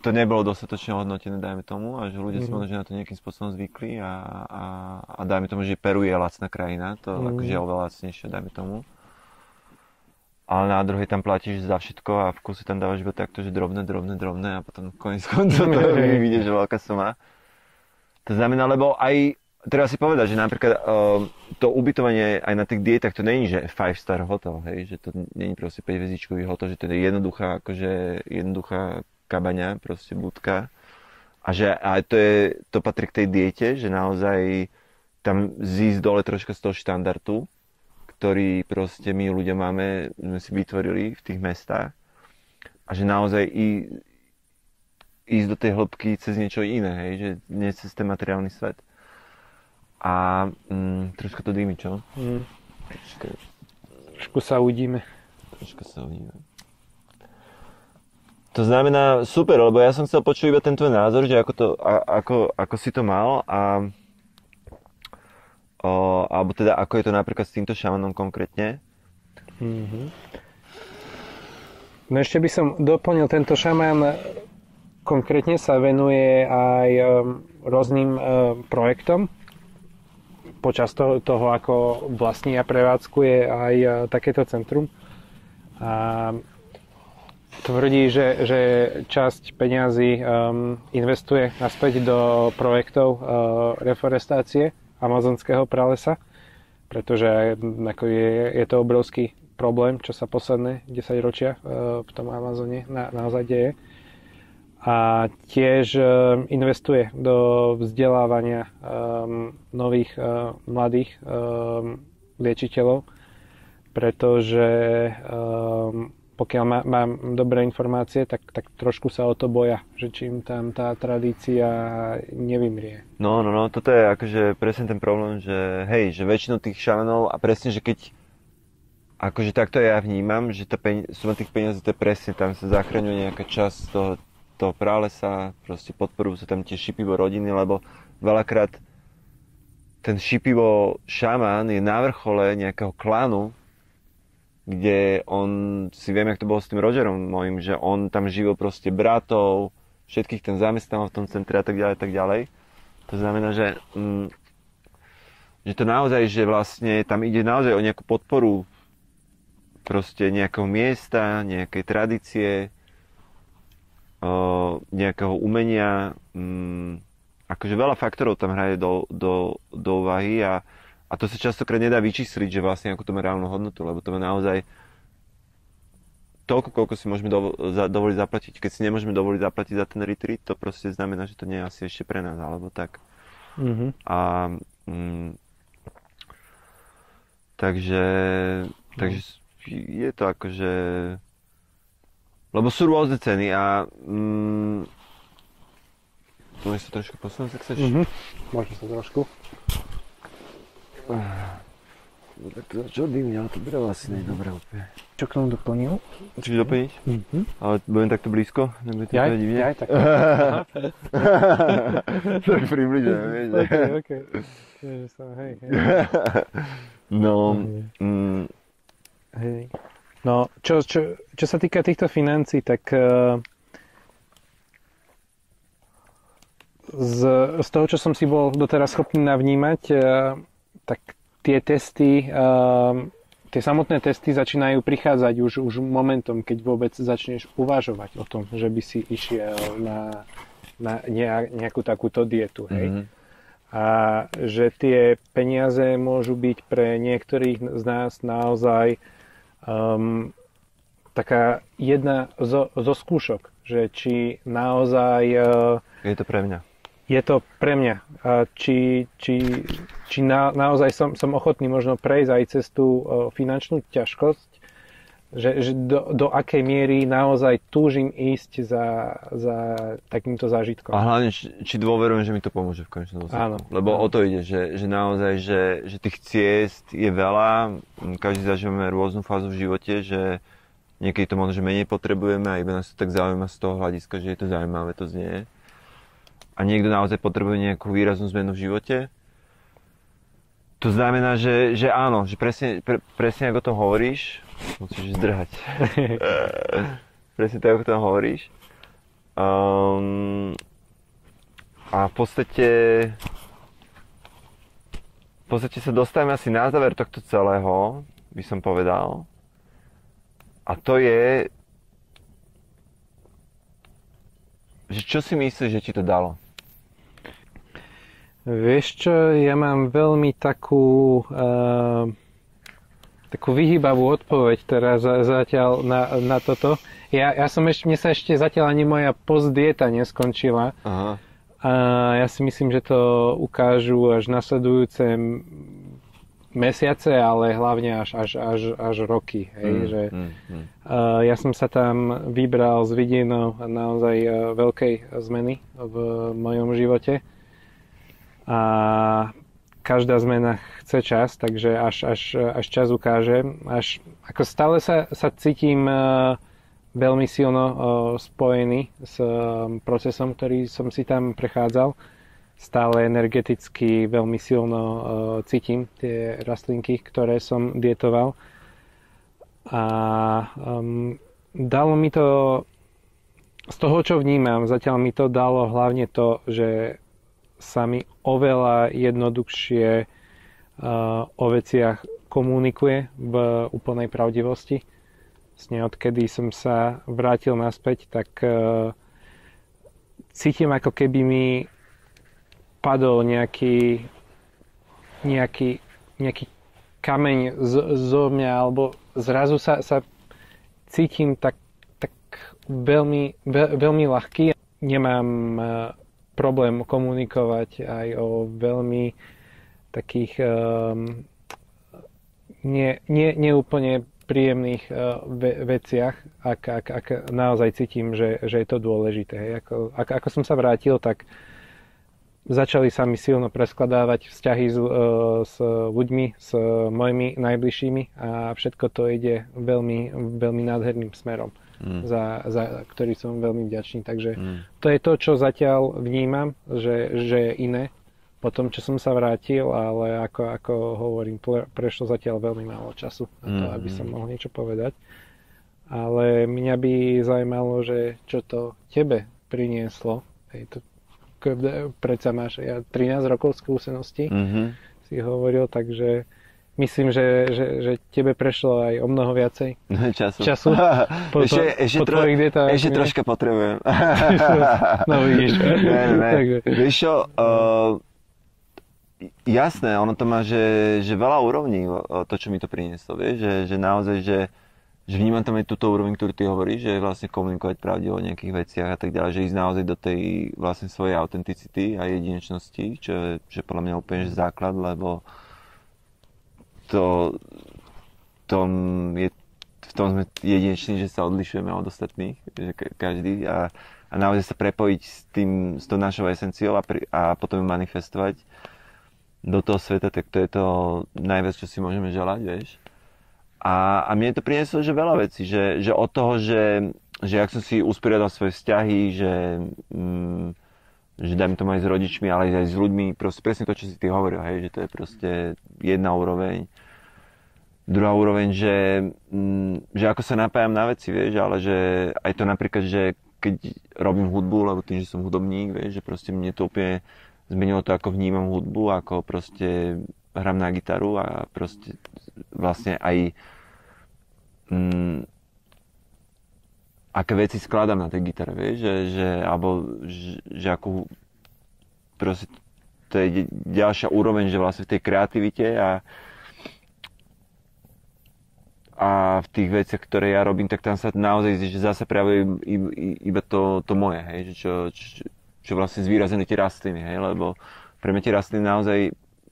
to nebolo dostatočne hodnotené, dajme tomu, a že ľudia si možno na to nejakým spôsobom zvykli a dajme tomu, že Peru je lacná krajina, to akože je oveľa lacnejšie, dajme tomu. Ale na druhej tam platíš za všetko a v kuse tam dávaš iba takto, že drobné a potom koniec koncov to vyjde, že veľká suma. To znamená, lebo aj, treba si povedať, že napríklad to ubytovanie aj na tých dietách, to není, že 5-star hotel, hej, že to není proste 5-hviezdičkový hotel, že to je jednoduchá kabaňa, proste budka. A že aj to patrí k tej diete, že naozaj tam zísť dole troška z toho štandardu, ktorý proste my ľudia sme si vytvorili v tých mestách. A že naozaj ísť do tej hĺbky cez niečo iné, hej, že nie cez ten materiálny svet. A troška to dými, čo? Trošku sa udíme. To znamená, super, lebo ja som chcel počuť iba ten tvoj názor, že ako si to mal alebo teda ako je to napríklad s týmto šamanom konkrétne. Mm-hmm. No ešte by som doplnil, tento šaman konkrétne sa venuje aj rôznym projektom. Počas toho, ako vlastní a prevádzkuje aj takéto centrum. A tvrdí, že časť peňazí investuje naspäť do projektov reforestácie amazonského pralesa, pretože je to obrovský problém, čo sa posledné 10 ročia v tom Amazone naozaj deje. A tiež investuje do vzdelávania nových mladých liečiteľov, pretože pokiaľ mám dobré informácie, tak trošku sa o to boja, že čím tam tá tradícia nevymrie. No, toto je akože presne ten problém, že hej, že väčšinou tých šamanov a presne, že keď akože takto ja vnímam, že suma tých peniazí to je presne, tam sa zachraňuje nejaká časť toho pralesa, proste podporujú sa tam tie Shipibo rodiny, lebo veľakrát ten Shipibo šaman je na vrchole nejakého klanu, kde on, si viem, jak to bolo s tým Rogerom mojím, že on tam živil proste bratov, všetkých ten zamestnal v tom centre a tak ďalej. To znamená, že to naozaj, že vlastne tam ide naozaj o nejakú podporu proste nejakého miesta, nejakej tradície, nejakého umenia. Akože veľa faktorov tam hraje do úvahy a to sa častokrát nedá vyčísliť, že vlastne ako to má reálnu hodnotu, lebo to má naozaj toľko, koľko si môžeme dovoliť zaplatiť. Keď si nemôžeme dovoliť zaplatiť za ten retreat, to proste znamená, že to nie je asi ešte pre nás, alebo tak. Mm-hmm. Takže je to akože... Lebo sú rôzne ceny a... Môžeš sa trošku posunúť, ak chceš? Mm-hmm. Môžem sa trošku. Tak to čo dým, ale to drevo asi nie je dobré úplne. Čo k tomu doplnil? Chceš doplniť? Mm-hmm. Ale budem takto blízko? Jaj, tak. Tak približujem, vieš. Okay. Hej. No... Hej. No, čo sa týka týchto financií, tak z toho, čo som si bol doteraz schopný navnímať, tak tie testy, tie samotné testy začínajú prichádzať už momentom, keď vôbec začneš uvažovať o tom, že by si išiel na nejakú takúto dietu. Hej? Mm-hmm. A že tie peniaze môžu byť pre niektorých z nás naozaj taká jedna zo skúšok, že či naozaj... Je to pre mňa. Je to pre mňa. Či naozaj som ochotný možno prejsť aj cez tú finančnú ťažkosť, že do akej miery naozaj túžim ísť za takýmto zážitkom. A hlavne, či dôverujem, že mi to pomôže v konečnom dôsledku. Áno. Lebo o to ide, že naozaj, že tých ciest je veľa, každý zažívame rôznu fázu v živote, že niekedy to možno, že menej potrebujeme a iba nás to tak zaujíma z toho hľadiska, že je to zaujímavé, to znie. A niekto naozaj potrebuje nejakú výraznú zmenu v živote. To znamená, že áno, že presne ako to hovoríš, musíš zdrhať. Presne tak, ako to hovoríš. A v podstate sa dostávame asi na záver tohto celého, by som povedal. A to je, že čo si myslíš, že ti to dalo? Vieš čo, ja mám veľmi takú vyhýbavú odpoveď teraz zatiaľ na toto. Mne sa ešte zatiaľ ani moja postdieta neskončila. Aha. A ja si myslím, že to ukážu až nasledujúce mesiace, ale hlavne až roky. Hej, ja som sa tam vybral s vidinou naozaj veľkej zmeny v mojom živote. A každá zmena chce čas, takže až čas ukáže. Ako stále sa cítim veľmi silno spojený s procesom, ktorý som si tam prechádzal. Stále energeticky veľmi silno cítim tie rastlinky, ktoré som dietoval. A dalo mi to, z toho čo vnímam, zatiaľ mi to dalo hlavne to, že sa mi oveľa jednoduchšie o veciach komunikuje v úplnej pravdivosti. Vlastne odkedy som sa vrátil naspäť, tak cítim, ako keby mi padol nejaký kameň zo mňa, alebo zrazu sa cítim tak veľmi ľahký. Nemám problém komunikovať aj o veľmi takých neúplne príjemných veciach, ak naozaj cítim, že je to dôležité. Hej. Ako som sa vrátil, tak začali sa mi silno preskladávať vzťahy s ľuďmi, s mojimi najbližšími a všetko to ide veľmi, veľmi nádherným smerom, za ktorý som veľmi vďačný. Takže to je to, čo zatiaľ vnímam, že je iné po tom, čo som sa vrátil, ale ako hovorím, prešlo zatiaľ veľmi málo času na to, aby som mohol niečo povedať. Ale mňa by zaujímalo, že čo to tebe prinieslo. Predsa máš 13 rokov skúseností, si hovoril, takže myslím, že tebe prešlo aj o mnoho viacej času ešte troška potrebujem. No vidíš. Ne. Vieš čo, jasné, ono to má, že veľa úrovní, to, čo mi to prinieslo, vieš, že naozaj, že vnímam tam aj túto úroveň, ktorú ty hovoríš, že vlastne komunikovať pravdivo o nejakých veciach a tak ďalej, že ísť naozaj do tej vlastne svojej autenticity a jedinečnosti, čo je podľa mňa úplne základ, lebo v tom sme jedineční, že sa odlišujeme od ostatných, že každý a naozaj sa prepojiť s tou našou esenciou a potom ju manifestovať do toho sveta, tak to je to najviac, čo si môžeme želať, vieš. A mne to prinieslo, že veľa vecí, že od toho, že ak som si usporiadal svoje vzťahy, že dajme tomu aj s rodičmi, ale aj s ľuďmi, proste presne to, čo si ty hovoril, hej, že to je proste jedna úroveň. Druhá úroveň, že ako sa napájam na veci, vieš, ale že aj to napríklad, že keď robím hudbu, lebo tým, že som hudobník, vieš, že proste mne to úplne zmenilo to, ako vnímam hudbu, ako proste hrám na gitaru a proste vlastne aj aké veci skladám na tej gitare, vieš, že ako proste to je ďalšia úroveň, že vlastne v tej kreativite a v tých veciach, ktoré ja robím, tak tam sa naozaj že zase prejavuje iba to moje, hej, že čo vlastne zvýraznené tie rastliny, hej, lebo pre mňa tie rastliny naozaj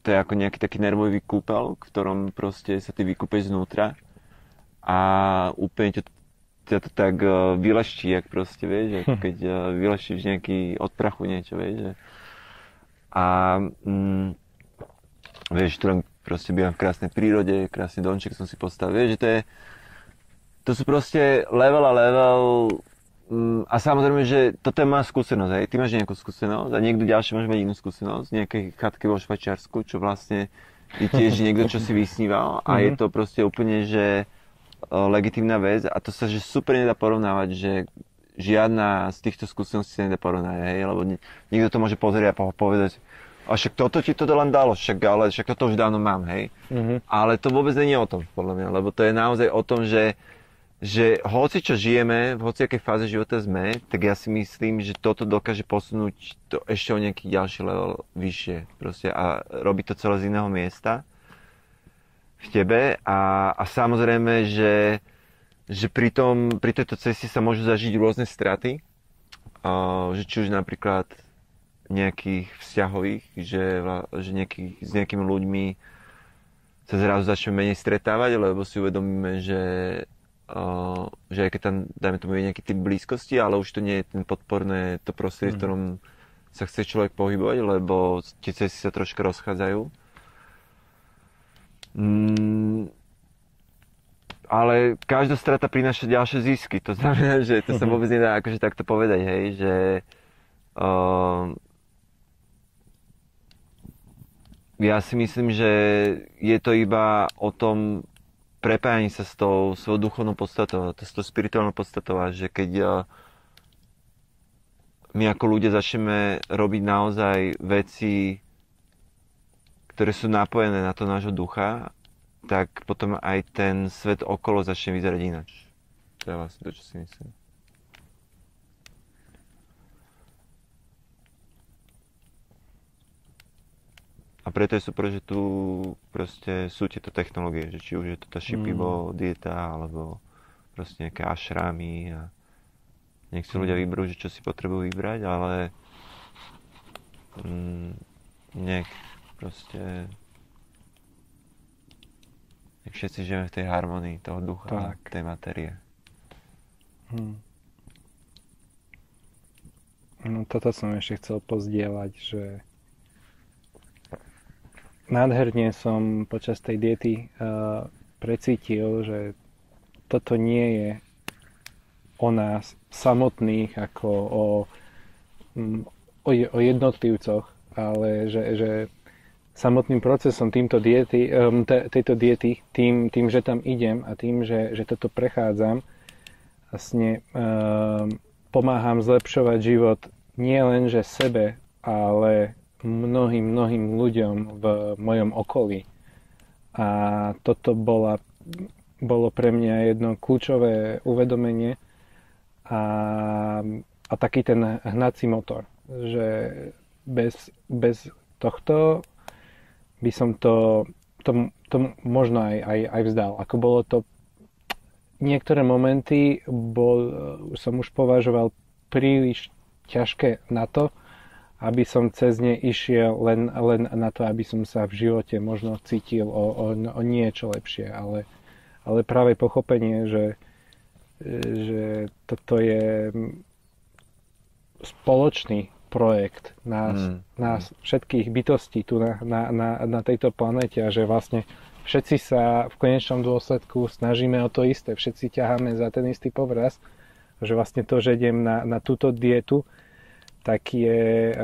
to je ako nejaký taký nervový kúpel, v ktorom proste sa ty vykúpeš znútra a úplne ťa to tak vyleští, jak proste, vieš, keď vyleštíš nejaký od prachu niečo, vieš. A vieš, tu proste bývam v krásnej prírode, krásny domček som si postavil, vieš, že to sú proste level a level. A samozrejme, že toto je moja skúsenosť, hej. Ty máš nejakú skúsenosť a niekto ďalší môže mať inú skúsenosť, nejakej chatke vo Švajčiarsku, čo vlastne je tiež niekto, čo si vysníval a je to proste úplne, že legitímna vec a to sa že super nedá porovnávať, že žiadna z týchto skúseností sa nedá porovnať, hej, lebo niekto to môže pozrieť a povedať, a však toto ti to len dalo, však toto už dávno mám, hej. Ale to vôbec nie je o tom, podľa mňa, lebo to je naozaj o tom, že hoci čo žijeme, v hociakej fáze života sme, tak ja si myslím, že toto dokáže posunúť to ešte o nejaký ďalší level vyššie. Proste a robiť to celé z iného miesta v tebe a samozrejme, že pri tejto ceste sa môžu zažiť rôzne straty, že či už napríklad nejakých vzťahových, že s nejakými ľuďmi sa zrazu začneme menej stretávať, lebo si uvedomíme, že aj keď tam, dajme tomu, je nejaký typ blízkosti, ale už to nie je ten podporné to prostredie, v ktorom sa chce človek pohybovať, lebo tie cesty sa troška rozchádzajú. Ale každá strata prináša ďalšie zisky. To znamená, že to sa vôbec nedá akože takto povedať, hej, že ja si myslím, že je to iba o tom prepájaní sa s tou svojou duchovnou podstatou, s tou spirituálnou podstatou, a že keď my ako ľudia začneme robiť naozaj veci, ktoré sú napojené na to nášho ducha, tak potom aj ten svet okolo začne vyzerať ináč. To je vlastne to, čo si myslím. A preto je super, že tu proste sú tieto technológie, že či už je to tá Shipibo dieta, alebo proste nejaké ašrámy a nech si ľudia vyberú, že čo si potrebujú vybrať, ale nech proste nech všetci žijeme v tej harmonii toho ducha a tej matérie. No toto som ešte chcel pozdieľať, že nádherne som počas tej diety precítil, že toto nie je o nás samotných ako o jednotlivcoch, ale že samotným procesom tejto diety, tým, že tam idem a tým, že toto prechádzam, vlastne pomáham zlepšovať život nie len že sebe, ale mnohým ľuďom v mojom okolí. A toto bolo pre mňa jedno kľúčové uvedomenie a taký ten hnací motor, že bez tohto by som to možno aj vzdal. Ako bolo to niektoré momenty som už považoval príliš ťažké na to, aby som cez ne išiel len na to, aby som sa v živote možno cítil o niečo lepšie, ale práve pochopenie, že toto je spoločný projekt nás všetkých bytostí tu na tejto planete a že vlastne všetci sa v konečnom dôsledku snažíme o to isté, všetci ťaháme za ten istý povraz, že vlastne to, že idem na túto dietu, tak je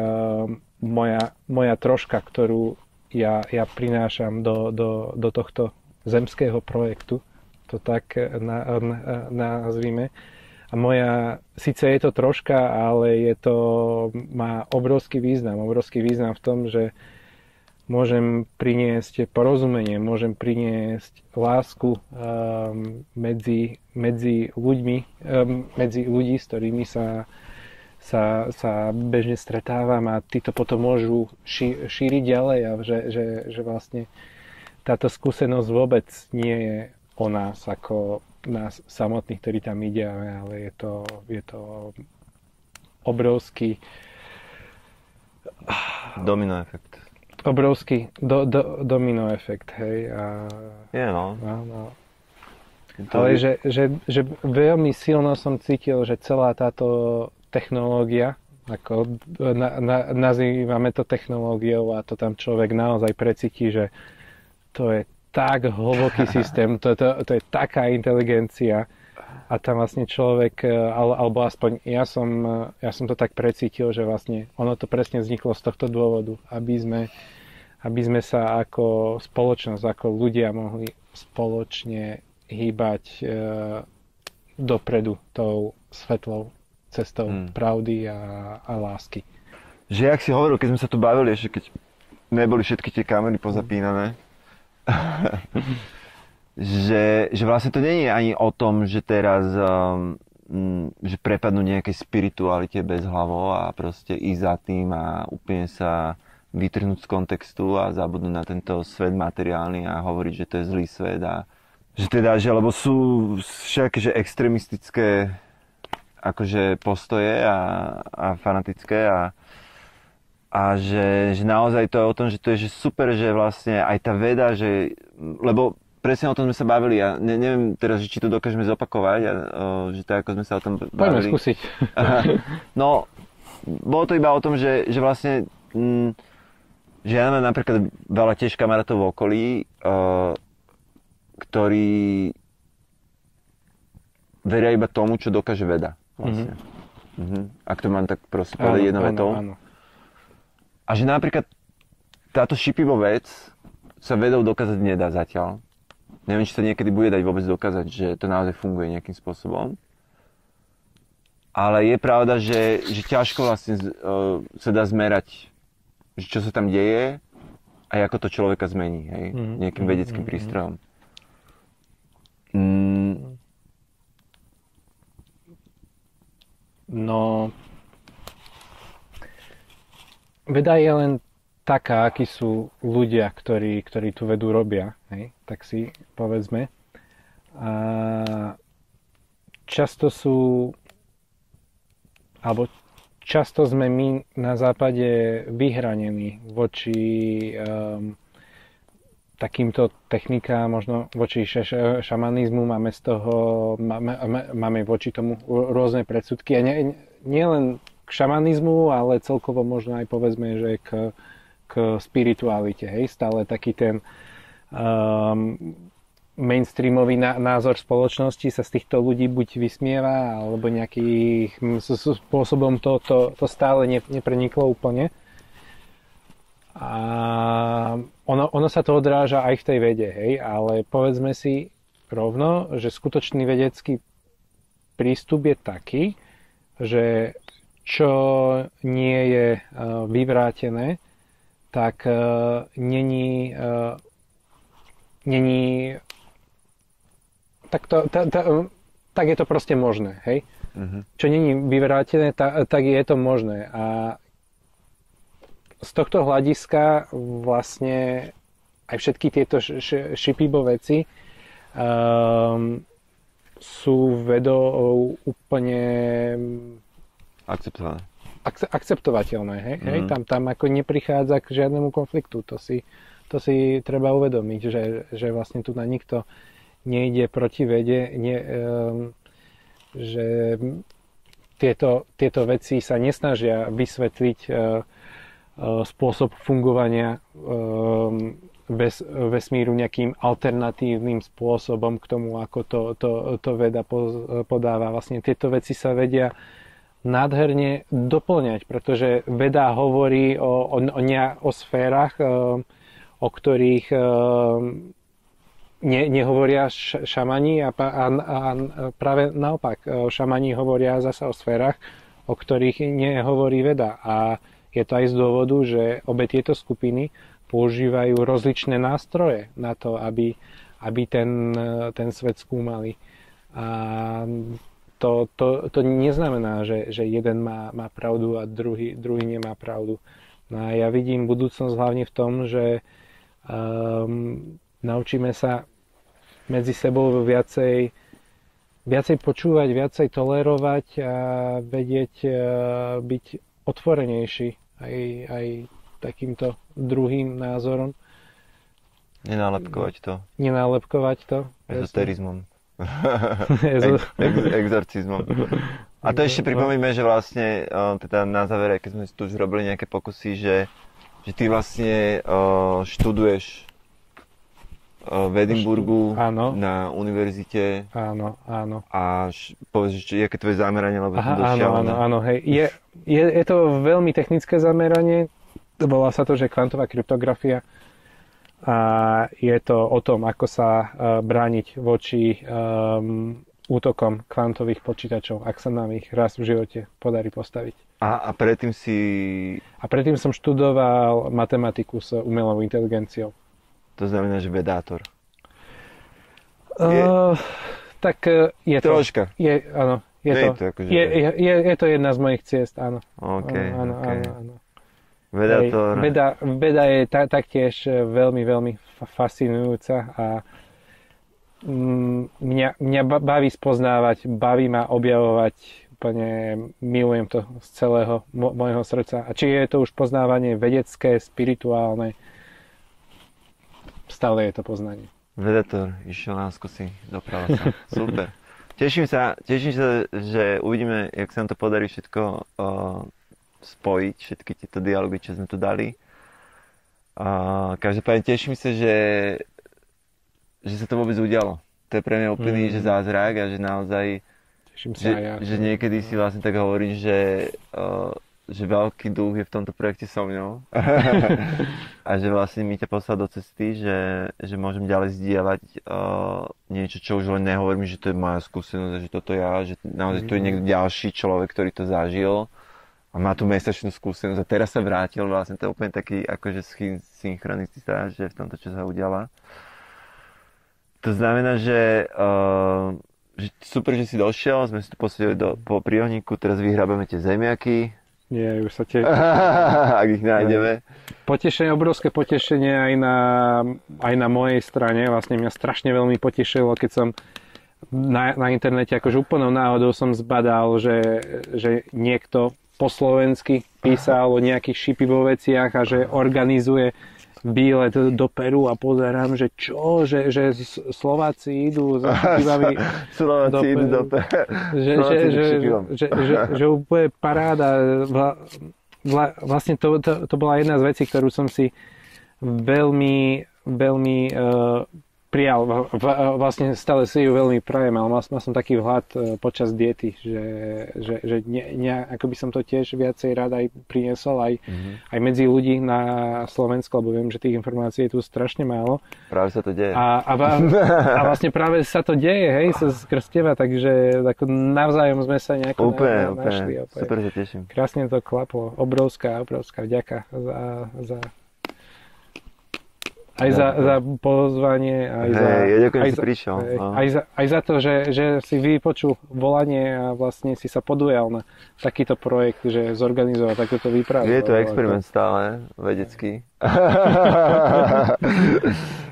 moja troška, ktorú ja prinášam do tohto zemského projektu, to tak nazvime. A síce je to troška, ale má obrovský význam v tom, že môžem priniesť porozumenie, môžem priniesť lásku medzi ľudí, s ktorými sa bežne stretávam a títo potom môžu šíriť ďalej a že vlastne táto skúsenosť vôbec nie je o nás ako nás samotných, ktorí tam ideme, ale je to obrovský domino efekt. Obrovský domino efekt, hej. No. Ale že veľmi silno som cítil, že celá táto technológia, ako nazývame to technológiou a to tam človek naozaj precíti, že to je tak hlboký systém, to je taká inteligencia a tam vlastne človek, alebo aspoň ja som to tak precítil, že vlastne ono to presne vzniklo z tohto dôvodu, aby sme sa ako spoločnosť, ako ľudia mohli spoločne hýbať dopredu tou svetlou cestou pravdy a lásky. Že jak si hovoril, keď sme sa tu bavili, ešte keď neboli všetky tie kamery pozapínané, že vlastne to nie je ani o tom, že teraz že prepadnú nejakej spiritualite bezhlavo a proste ísť za tým a úplne sa vytrhnúť z kontextu a zabudnúť na tento svet materiálny a hovoriť, že to je zlý svet a že lebo sú všaké že extrémistické akože postoje a fanatické a že naozaj to je o tom, že to je že super, že vlastne aj tá veda, lebo presne o tom sme sa bavili a neviem teraz, či to dokážeme zopakovať, že tak ako sme sa o tom bavili. Poďme skúsiť. No, bolo to iba o tom, že vlastne, že ja mám napríklad veľa tiež kamarátov v okolí, ktorí veria iba tomu, čo dokáže veda. Vlastne. Ak to mám tak proste povedať jednou vetou. Áno. A že napríklad táto šipivo vec sa vedou dokázať nedá zatiaľ. Neviem, či sa niekedy bude dať vôbec dokázať, že to naozaj funguje nejakým spôsobom. Ale je pravda, že ťažko vlastne sa dá zmerať, že čo sa tam deje a ako to človeka zmení, hej? Nejakým vedeckým prístrojom. No, veda je len taká, akí sú ľudia, ktorí tú vedu robia, hej? Tak si povedzme. A často sme my na západe vyhranení voči takýmto technikám, možno voči šamanizmu, máme voči tomu rôzne predsudky. A nie len k šamanizmu, ale celkovo možno aj povedzme, že k spiritualite. Hej? Stále taký ten mainstreamový názor spoločnosti sa z týchto ľudí buď vysmieva, alebo nejakým spôsobom to stále nepreniklo úplne. A ono sa to odráža aj v tej vede, hej? Ale povedzme si rovno, že skutočný vedecký prístup je taký, že čo nie je vyvrátené, tak není tak je to proste možné, hej? Čo není vyvrátené, tak je to možné. A z tohto hľadiska vlastne aj všetky tieto šipibo veci sú vedou úplne akceptovateľné. Hej? Tam ako neprichádza k žiadnemu konfliktu. To si treba uvedomiť, že vlastne tu na nikto nejde proti vede, že tieto veci sa nesnažia vysvetliť spôsob fungovania vesmíru nejakým alternatívnym spôsobom k tomu, ako to veda podáva. Vlastne tieto veci sa vedia nádherne doplňať, pretože veda hovorí o sférach, o ktorých nehovoria šamani a práve naopak, šamani hovoria zasa o sférach, o ktorých nehovorí veda. A je to aj z dôvodu, že obe tieto skupiny používajú rozličné nástroje na to, aby ten svet skúmali. A to neznamená, že jeden má pravdu a druhý nemá pravdu. No a ja vidím budúcnosť hlavne v tom, že naučíme sa medzi sebou viacej počúvať, viacej tolerovať a vedieť byť otvorenejší aj takýmto druhým názorom. Nenálepkovať to. Ezoterizmom. Exorcizmom. A to ešte pripomíme, že vlastne teda na závere, keď sme tu už robili nejaké pokusy, že ty vlastne študuješ v Edinburgu na univerzite. Áno. A povedz, aké tvoje zameranie, lebo som došiel. Áno, hej. Je to veľmi technické zameranie. Volá sa to, že kvantová kryptografia. A je to o tom, ako sa brániť voči útokom kvantových počítačov, ak sa nám ich raz v živote podarí postaviť. A predtým predtým som študoval matematiku s umelou inteligenciou. To znamená, že vedátor. Tak je to. Troška. Áno. Je to jedna z mojich ciest, áno. Áno. Vedátor. Veda je taktiež veľmi, veľmi fascinujúca a mňa baví spoznávať, baví ma objavovať, úplne milujem to z celého môjho srdca. A či je to už poznávanie vedecké, spirituálne, stále je to poznanie. Vedátor išiel na skúsi, doprava sa. Super. Teším sa, že uvidíme, jak sa nám to podarí všetko spojiť, všetky tieto dialógy, čo sme tu dali. Každopádne teším sa, že sa to vôbec udialo. To je pre mňa úplný že zázrak a že naozaj Teším sa aj ja. Že niekedy si vlastne tak hovoríš, že veľký duch je v tomto projekte so mnou. A že vlastne mi ťa poslal do cesty, že môžem ďalej zdieľať niečo, čo už len nehovorím, že to je moja skúsenosť, že toto ja, že naozaj tu je niekto ďalší človek, ktorý to zažil a má tú mesačnú skúsenosť a teraz sa vrátil, vlastne to je úplne taký akože synchronicita, že v tomto, čo sa udiala. To znamená, že super, že si došiel, sme si tu posedeli po priehodníku, teraz vyhrábame tie zemiaky. Nie, už sa tiež... Ak ich nájdeme. Potešenie, obrovské potešenie aj na mojej strane. Vlastne mňa strašne veľmi potešilo, keď som na internete akože úplnou náhodou som zbadal, že niekto po slovensky písal o nejakých šipi vo veciach a že organizuje výlet do Peru a pozerám, že čo, že Slováci idú so šipivami do Peru. Že úplne paráda. Vlastne to bola jedna z vecí, ktorú som si veľmi prijal. Vlastne stále si ju veľmi prajem, ale mal som taký vhľad počas diety, že ako by som to tiež viacej rád aj priniesol aj medzi ľudí na Slovensku, lebo viem, že tých informácií je tu strašne málo. Práve sa to deje. A vlastne práve sa to deje, hej, skrz teba, takže ako navzájom sme sa nejako našli. Úplne. Super, že teším. Krásne to klaplo. Obrovská vďaka za aj za pozvanie, aj si prišiel. Aj za to, že si vypočul volanie a vlastne si sa podujal na takýto projekt, že zorganizoval takúto výpravu. Je to experiment stále, vedecký,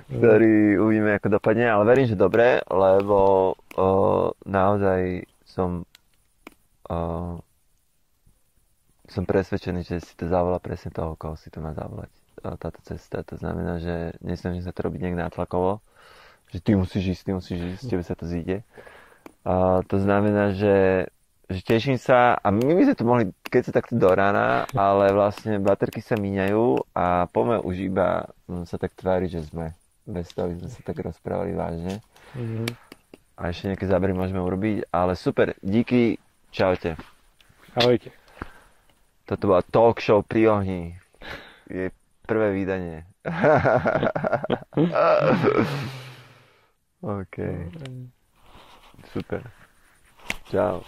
ktorý uvidíme, ako dopadne, ale verím, že dobre, lebo naozaj som presvedčený, že si to zavolá presne toho, koho si to má zavolať. Táto cesta, to znamená, že nesnažím sa to robiť nejak nátlakovo, že ty musíš ísť, tebe sa to zíde. To znamená, že teším sa a my by sme to mohli, keď sa takto do rána, ale vlastne baterky sa míňajú a poďme už iba sa tak tváriť, že sme bez toho, aby sme sa tak rozprávali vážne. Mm-hmm. A ešte nejaké zábery môžeme urobiť, ale super, díky, čaute. Ahojte. Toto bola talk show pri ohni. Je prvé vydanie. OK. Super. Čau.